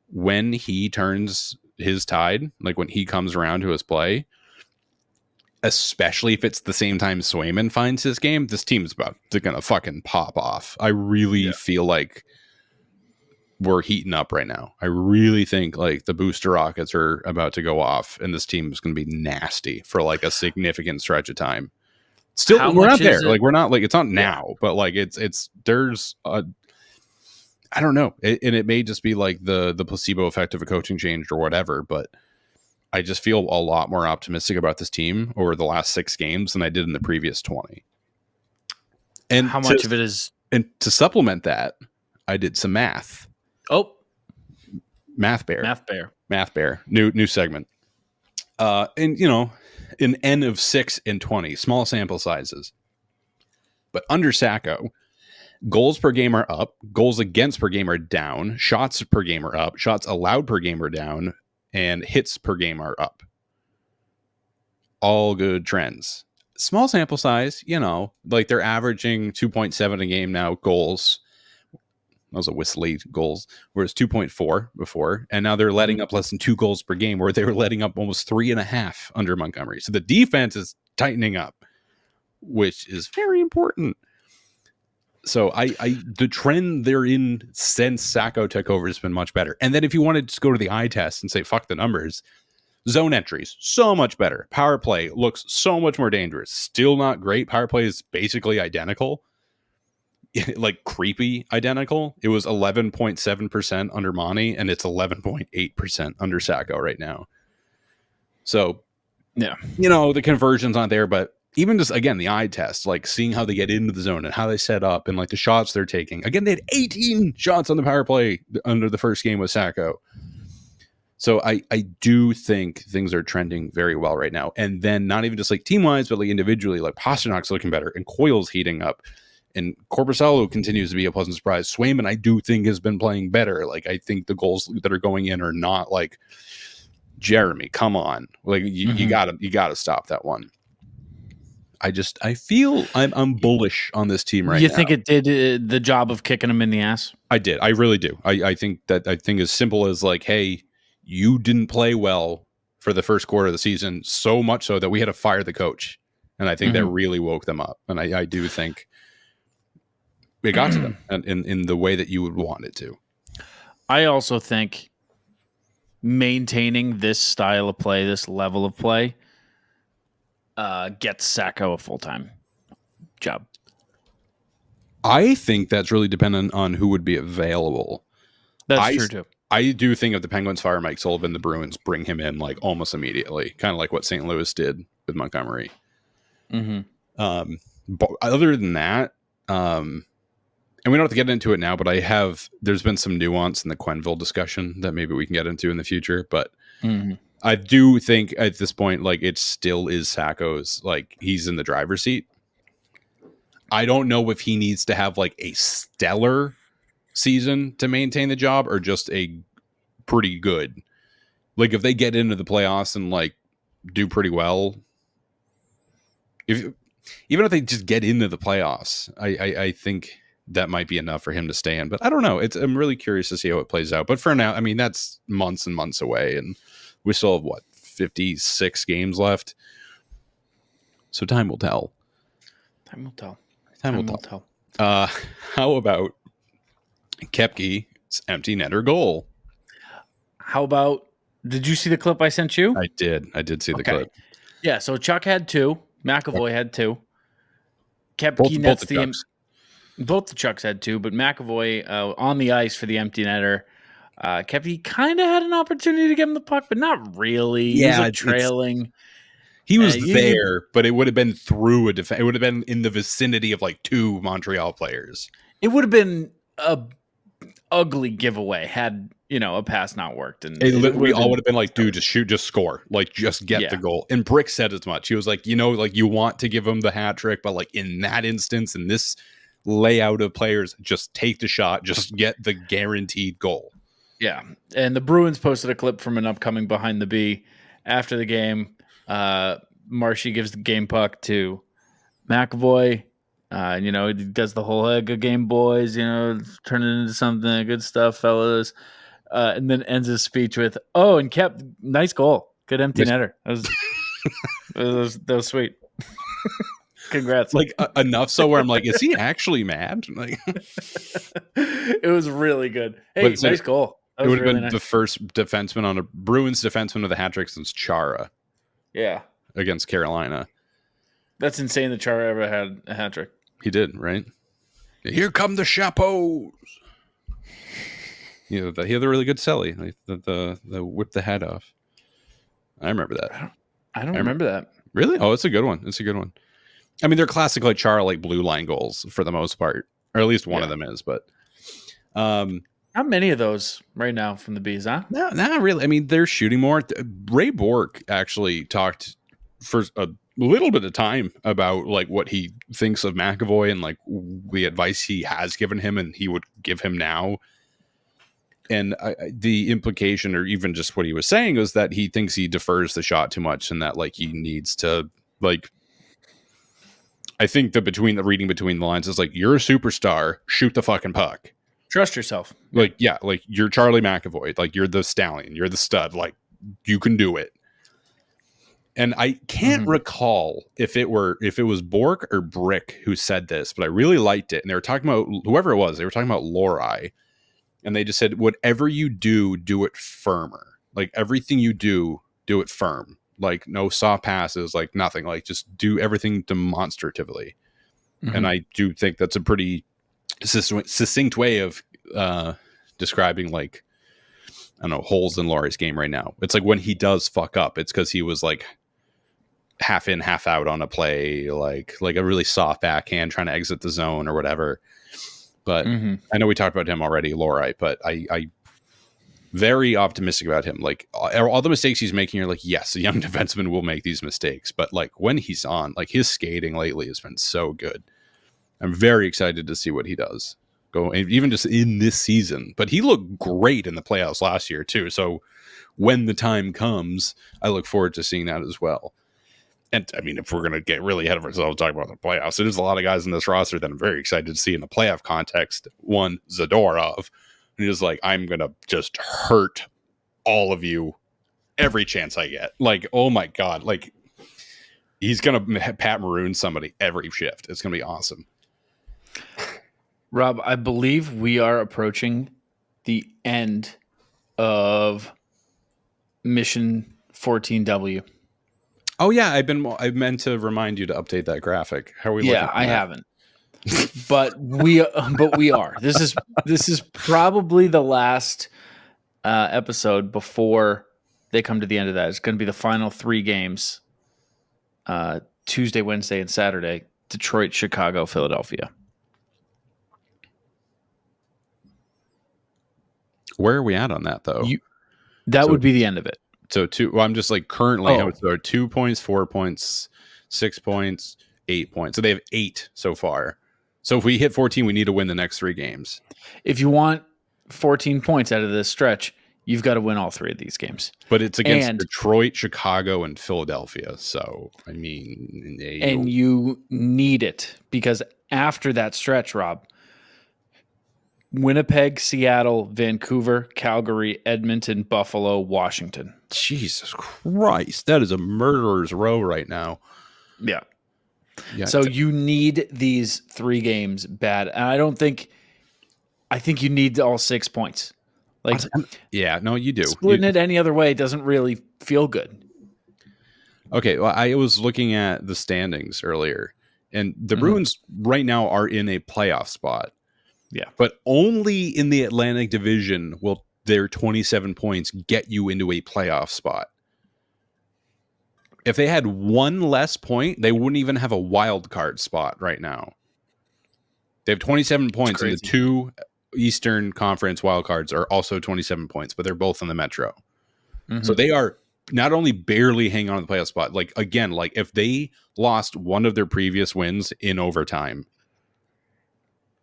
when he turns his tide, like when he comes around to his play, especially if it's the same time Swayman finds his game, this team's about to gonna fucking pop off. I really feel like we're heating up right now. I really think like the booster rockets are about to go off and this team is going to be nasty for like a significant stretch of time. Still, we're not there. Like we're not like, it's not now, but like there's a, I don't know. And it may just be like the placebo effect of a coaching change or whatever, but I just feel a lot more optimistic about this team over the last 6 games than I did in the previous 20. And how much of it is? And to supplement that, I did some math. Oh, Math bear. New segment. And you know, an N of 6 and 20, small sample sizes. But under Sacco, goals per game are up, goals against per game are down, shots per game are up, shots allowed per game are down, and hits per game are up. All good trends. Small sample size, you know, like they're averaging 2.7 a game now, goals. Those are whistly goals, whereas 2.4 before. And now they're letting up less than 2 goals per game, where they were letting up almost 3.5 under Montgomery. So the defense is tightening up, which is very important. So the trend they're in since Sacco took over has been much better. And then if you wanted to go to the eye test and say, fuck the numbers, zone entries, so much better. Power play looks so much more dangerous. Still not great. Power play is basically identical. Like creepy identical. It was 11.7% under Monty, and it's 11.8% under Sacco right now. So, yeah, you know, the conversion's not there, but even just, again, the eye test, like seeing how they get into the zone and how they set up and like the shots they're taking. Again, they had 18 shots on the power play under the first game with Sacco. So I do think things are trending very well right now. And then not even just like team-wise, but like individually, like Pastrnak's looking better and Coyle's heating up. And Korpisalo continues to be a pleasant surprise. Swayman, I do think, has been playing better. Like, I think the goals that are going in are not like, Jeremy, come on. Like, you gotta stop that one. I feel I'm bullish on this team right now. You think it did the job of kicking him in the ass? I did. I really do. I think as simple as like, hey, you didn't play well for the first quarter of the season, so much so that we had to fire the coach. And I think that really woke them up. And I do think it got to them in the way that you would want it to. I also think maintaining this style of play, this level of play, gets Sacco a full-time job. I think that's really dependent on who would be available. That's true too. I do think if the Penguins fire Mike Sullivan, the Bruins bring him in like almost immediately, kind of like what St. Louis did with Montgomery. But other than that, and we don't have to get into it now, but there's been some nuance in the Quenneville discussion that maybe we can get into in the future. But I do think at this point, like, it still is Sacco's, like, he's in the driver's seat. I don't know if he needs to have like a stellar season to maintain the job or just a pretty good. Like, if they get into the playoffs and like do pretty well, even if they just get into the playoffs, I think that might be enough for him to stay in. But I don't know. I'm really curious to see how it plays out. But for now, I mean, that's months and months away, and we still have 56 games left. So time will tell. Time will tell. Time will tell. How about Koepke's empty netter goal? How about, did you see the clip I sent you? I did see the clip. Yeah, so Chuck had 2. McAvoy had 2. Koepke nets both the Chucks had 2, but McAvoy on the ice for the empty netter. Koepke kind of had an opportunity to give him the puck, but not really. Yeah, he was trailing. He was there, but it would have been through a defense. It would have been in the vicinity of like 2 Montreal players. It would have been a ugly giveaway had, a pass not worked. And we all would have been like, dude, just shoot, just score. Like, just get the goal. And Brick said as much. He was like, like, you want to give him the hat trick, but like in that instance, in this layout of players, just take the shot, just get the guaranteed goal. Yeah. And the Bruins posted a clip from an upcoming Behind the B after the game. Marshy gives the game puck to McAvoy. He does the whole good game, boys, turn it into something, good stuff, fellas. And then ends his speech with, and kept nice goal. Good empty netter. That was sweet. Congrats. Like enough so where I'm like, is he actually mad? Like, it was really good. Hey, nice goal. It would have been the first defenseman on a Bruins defenseman with a hat trick since Chara. Yeah. Against Carolina. That's insane that Chara ever had a hat trick. He did, right? Here come the chapeaus. He had a really good celly. Like the whip the head off. I remember that. I don't remember that. Really? Oh, it's a good one. It's a good one. I mean, they're classic like Chara, like blue line goals for the most part, or at least one of them is. But not many of those right now from the Bees, huh? No, not really. I mean, they're shooting more. Ray Bork actually talked for a little bit of time about like what he thinks of McAvoy and like the advice he has given him and he would give him now. And the implication, or even just what he was saying, was that he thinks he defers the shot too much and that like he needs to like. I think that reading between the lines is like, you're a superstar, shoot the fucking puck. Trust yourself. Like, yeah, like you're Charlie McAvoy, like you're the stallion, you're the stud, like you can do it. And I can't recall if it was Bork or Brick who said this, but I really liked it. And they were talking about whoever it was, they were talking about Lori. And they just said, whatever you do, do it firmer. Like everything you do it firm. Like no soft passes, like nothing. Like just do everything demonstratively. And I do think that's a pretty succinct way of describing like, I don't know, holes in Laurie's game right now. It's like when he does fuck up, it's because he was like half in, half out on a play, like a really soft backhand trying to exit the zone or whatever. But I know we talked about him already, Laurie, but I very optimistic about him. Like all the mistakes he's making are like, yes, a young defenseman will make these mistakes, but like when he's on, like his skating lately has been so good. I'm very excited to see what he does go, even just in this season. But he looked great in the playoffs last year too. So when the time comes, I look forward to seeing that as well. And I mean, if we're going to get really ahead of ourselves talking about the playoffs, there's a lot of guys in this roster that I'm very excited to see in the playoff context. One, Zadorov, and he's like, I'm going to just hurt all of you every chance I get. Like, oh my God, like he's going to Pat Maroon somebody every shift. It's going to be awesome. Rob, I believe we are approaching the end of Mission 14W. Oh yeah, I meant to remind you to update that graphic. How are we looking? Yeah, I haven't. but we are. This is probably the last episode before they come to the end of that. It's going to be the final 3 games, Tuesday, Wednesday, and Saturday. Detroit, Chicago, Philadelphia. Where are we at on that, though? That would be the end of it. So I'm just like currently, so 2 points, 4 points, 6 points, 8 points. So they have 8 so far. So if we hit 14, we need to win the next 3 games. If you want 14 points out of this stretch, you've got to win all 3 of these games. But it's against Detroit, Chicago, and Philadelphia. So, I mean... And you need it, because after that stretch, Rob, Winnipeg, Seattle, Vancouver, Calgary, Edmonton, Buffalo, Washington. Jesus Christ. That is a murderer's row right now. Yeah. So you need these 3 games bad. And I think you need all 6 points. Like, yeah, no, you do. Splitting it any other way doesn't really feel good. Okay, well, I was looking at the standings earlier, and the Bruins right now are in a playoff spot. Yeah. But only in the Atlantic Division will their 27 points get you into a playoff spot. If they had 1 less point, they wouldn't even have a wild card spot right now. They have 27 points, and the 2 Eastern Conference wildcards are also 27 points, but they're both in the Metro. Mm-hmm. So they are not only barely hanging on to the playoff spot, like, again, like if they lost one of their previous wins in overtime,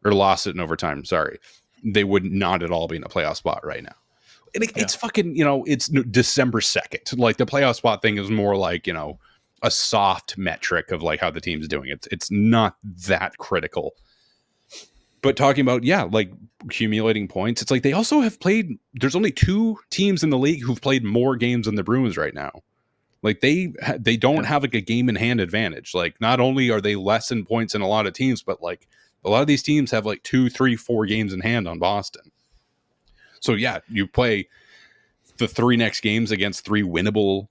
or lost it in overtime, sorry, they would not at all be in a playoff spot right now. And it's fucking, it's December 2nd. Like, the playoff spot thing is more like, a soft metric of like how the team's doing. It's not that critical. But talking about, like accumulating points, it's like they also have played. There's only 2 teams in the league who've played more games than the Bruins right now. Like they don't have like a game in hand advantage. Like, not only are they less in points in a lot of teams, but like a lot of these teams have like 2, 3, 4 games in hand on Boston. So yeah, you play the 3 next games against 3 winnable,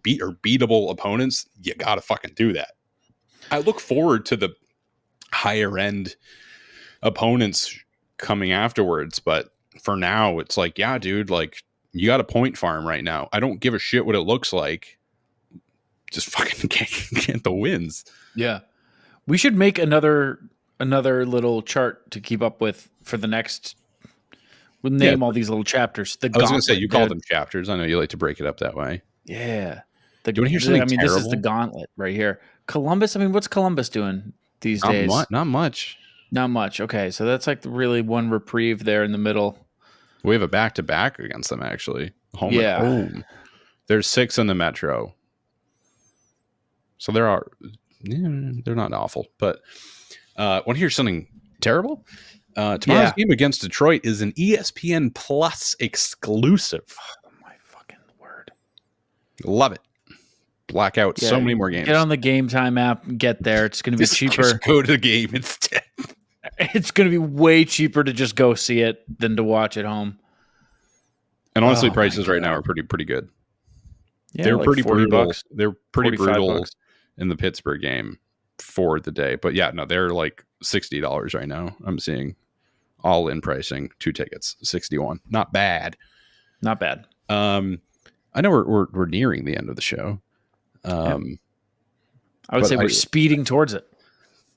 beatable opponents. You gotta fucking do that. I look forward to the higher end opponents coming afterwards, but for now it's like, yeah, dude, like, you got a point farm right now. I don't give a shit what it looks like. Just fucking get the wins. Yeah, we should make another little chart to keep up with for the next. We'll name all these little chapters. I was going to say, you call them chapters. I know you like to break it up that way. Yeah. Do you want to hear something terrible? This is the gauntlet right here. Columbus. I mean, what's Columbus doing these days? Not much. Not much. Okay, so that's like really one reprieve there in the middle. We have a back-to-back against them, actually. Home and home. There's 6 in the Metro. So they're not awful. But want to hear something terrible? Tomorrow's game against Detroit is an ESPN Plus exclusive. Oh, my fucking word. Love it. Black out so many more games. Get on the GameTime app and get there. It's going to be cheaper. Just go to the game instead. It's going to be way cheaper to just go see it than to watch at home. And honestly, prices right now are pretty good. Yeah, they're like pretty brutal. $40. They're pretty brutal $45 in the Pittsburgh game for the day. But yeah, no, they're like $60 right now. I'm seeing all in pricing. 2 tickets, $61. Not bad. Not bad. I know we're nearing the end of the show. I would say we're speeding towards it.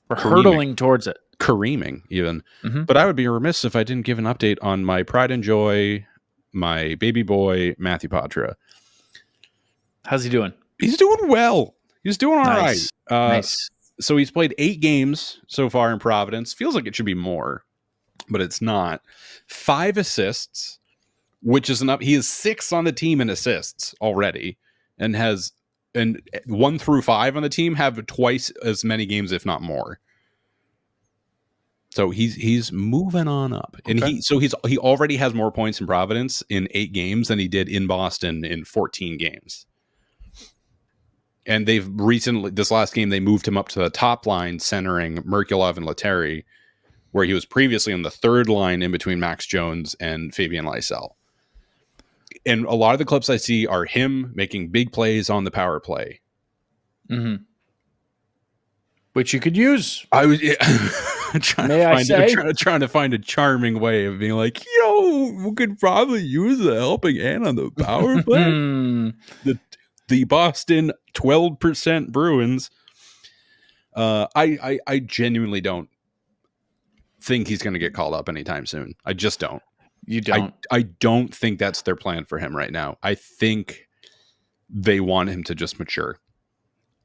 We're hurtling towards it. Careening even. Mm-hmm. But I would be remiss if I didn't give an update on my pride and joy, my baby boy, Matthew Potra. How's he doing? He's doing well. He's doing all right. Nice. So he's played 8 games so far in Providence. Feels like it should be more, but it's not. 5 assists, which is enough. He is 6th on the team in assists already, and 1 through 5 on the team have twice as many games, if not more. So he's moving on up, and he already has more points in Providence in 8 games than he did in Boston in 14 games. And they've recently, this last game, they moved him up to the top line, centering Merkulov and Letary, where he was previously on the 3rd line in between Max Jones and Fabian Lysell. And a lot of the clips I see are him making big plays on the power play. Mm-hmm. Which you could use. trying to find a charming way of being like, we could probably use a helping hand on the power play. the Boston 12% Bruins. I genuinely don't think he's going to get called up anytime soon. I just don't. You don't? I don't think that's their plan for him right now. I think they want him to just mature.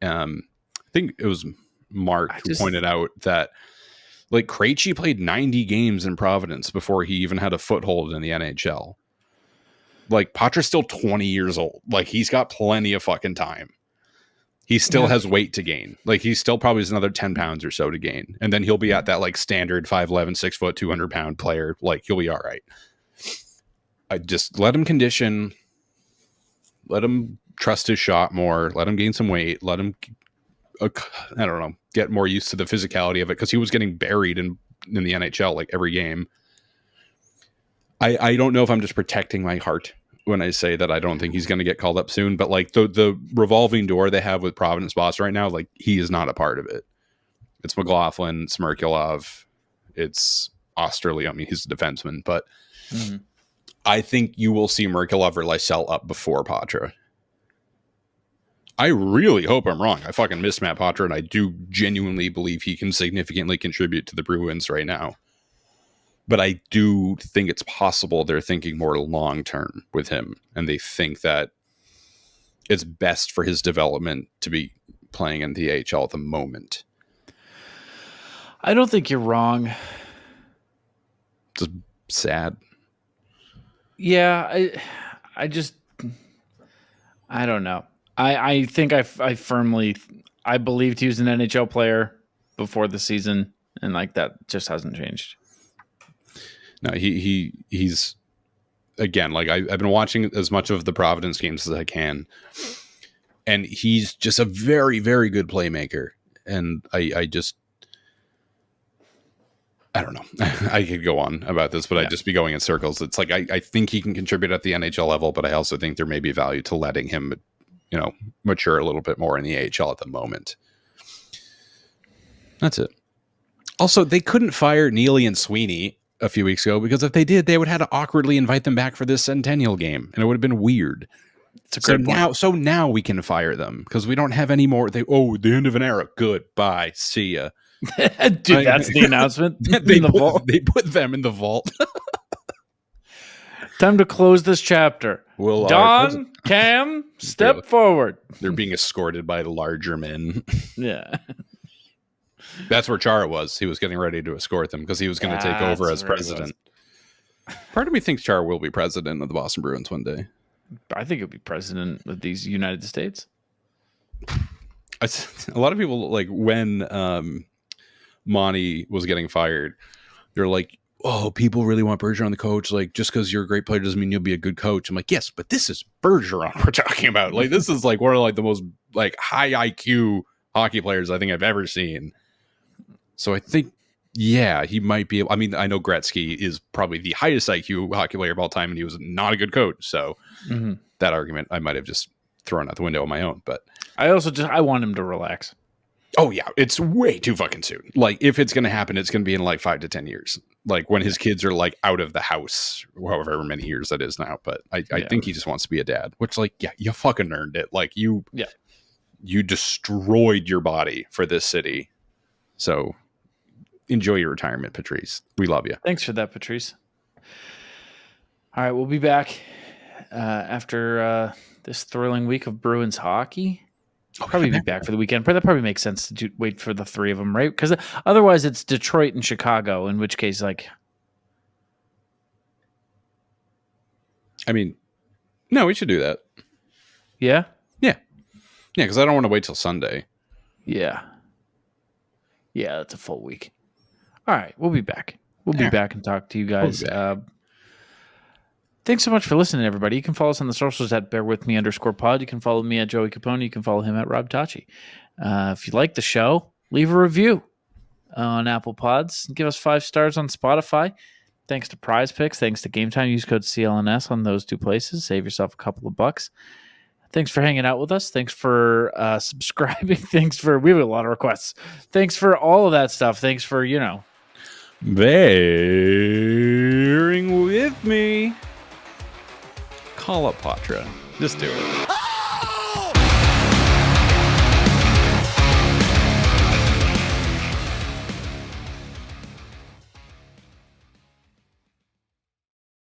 I think it was Mark who pointed out that like Krejci played 90 games in Providence before he even had a foothold in the NHL. Like Potra's still 20 years old. Like he's got plenty of fucking time. He still has weight to gain. Like he still probably has another 10 pounds or so to gain. And then he'll be at that like standard 5'11", 6 foot, 200 pound player. Like he'll be all right. I just let him condition, let him trust his shot more, let him gain some weight, let him, I don't know, get more used to the physicality of it. Cause he was getting buried in the NHL, like every game. I don't know if I'm just protecting my heart when I say that I don't think he's going to get called up soon, but like the revolving door they have with Providence Boston right now, like he is not a part of it. It's McLaughlin, it's Merkulov, it's Osterley. I mean, he's a defenseman, but I think you will see Merkulov or Lysell up before Potra. I really hope I'm wrong. I fucking miss Matt Potra, and I do genuinely believe he can significantly contribute to the Bruins right now. But I do think it's possible they're thinking more long-term with him, and they think that it's best for his development to be playing in the AHL at the moment. I don't think you're wrong. Just sad. Yeah, I don't know. I think I firmly believed he was an NHL player before the season, and like that just hasn't changed. No, he's again, like I've been watching as much of the Providence games as I can, and he's just a very, very good playmaker. And I don't know. I could go on about this, but I'd just be going in circles. It's like I think he can contribute at the NHL level, but I also think there may be value to letting him, mature a little bit more in the AHL at the moment. That's it. Also, they couldn't fire Neely and Sweeney a few weeks ago, because if they did, they would have to awkwardly invite them back for this Centennial game, and it would have been weird. It's a great point. So now we can fire them because we don't have any more. The end of an era. Goodbye. See ya. Dude, that's the announcement. They put them in the vault. Time to close this chapter. Don, Cam, step forward. They're being escorted by larger men. Yeah. That's where Chara was. He was getting ready to escort them because he was going to take over as president. Part of me thinks Chara will be president of the Boston Bruins one day. I think he'll be president of these United States. A lot of people, like when Monty was getting fired, they're like, oh, people really want Bergeron the coach. Like, just because you're a great player doesn't mean you'll be a good coach. I'm like, yes, but this is Bergeron we're talking about. Like, this is like one of like the most like high IQ hockey players I think I've ever seen. So I think, yeah, he might be. I mean, I know Gretzky is probably the highest IQ hockey player of all time, and he was not a good coach. So that argument I might have just thrown out the window on my own. But I want him to relax. Oh, yeah, it's way too fucking soon. Like, if it's going to happen, it's going to be in like 5 to 10 years. Like when his kids are like out of the house, however many years that is now. But I think he just wants to be a dad, which like, yeah, you fucking earned it. Like you destroyed your body for this city. So enjoy your retirement, Patrice. We love you. Thanks for that, Patrice. All right, we'll be back after this thrilling week of Bruins hockey. Probably be back for the weekend, but that probably makes sense to wait for the three of them, right? Because otherwise it's Detroit and Chicago, in which case, like... I mean, no, we should do that. Yeah? Yeah. Yeah, because I don't want to wait till Sunday. Yeah. Yeah, that's a full week. All right, we'll be back. We'll be back and talk to you guys. Thanks so much for listening, everybody. You can follow us on the socials at bearwithme_pod. You can follow me at Joey Copponi. You can follow him at Rob Tocci. If you like the show, leave a review on Apple Pods. Give us 5 stars on Spotify. Thanks to PrizePicks. Thanks to GameTime. Use code CLNS on those 2 places. Save yourself a couple of bucks. Thanks for hanging out with us. Thanks for subscribing. We have a lot of requests. Thanks for all of that stuff. Thanks for, Bearing with me. Call up Potra. Just do it.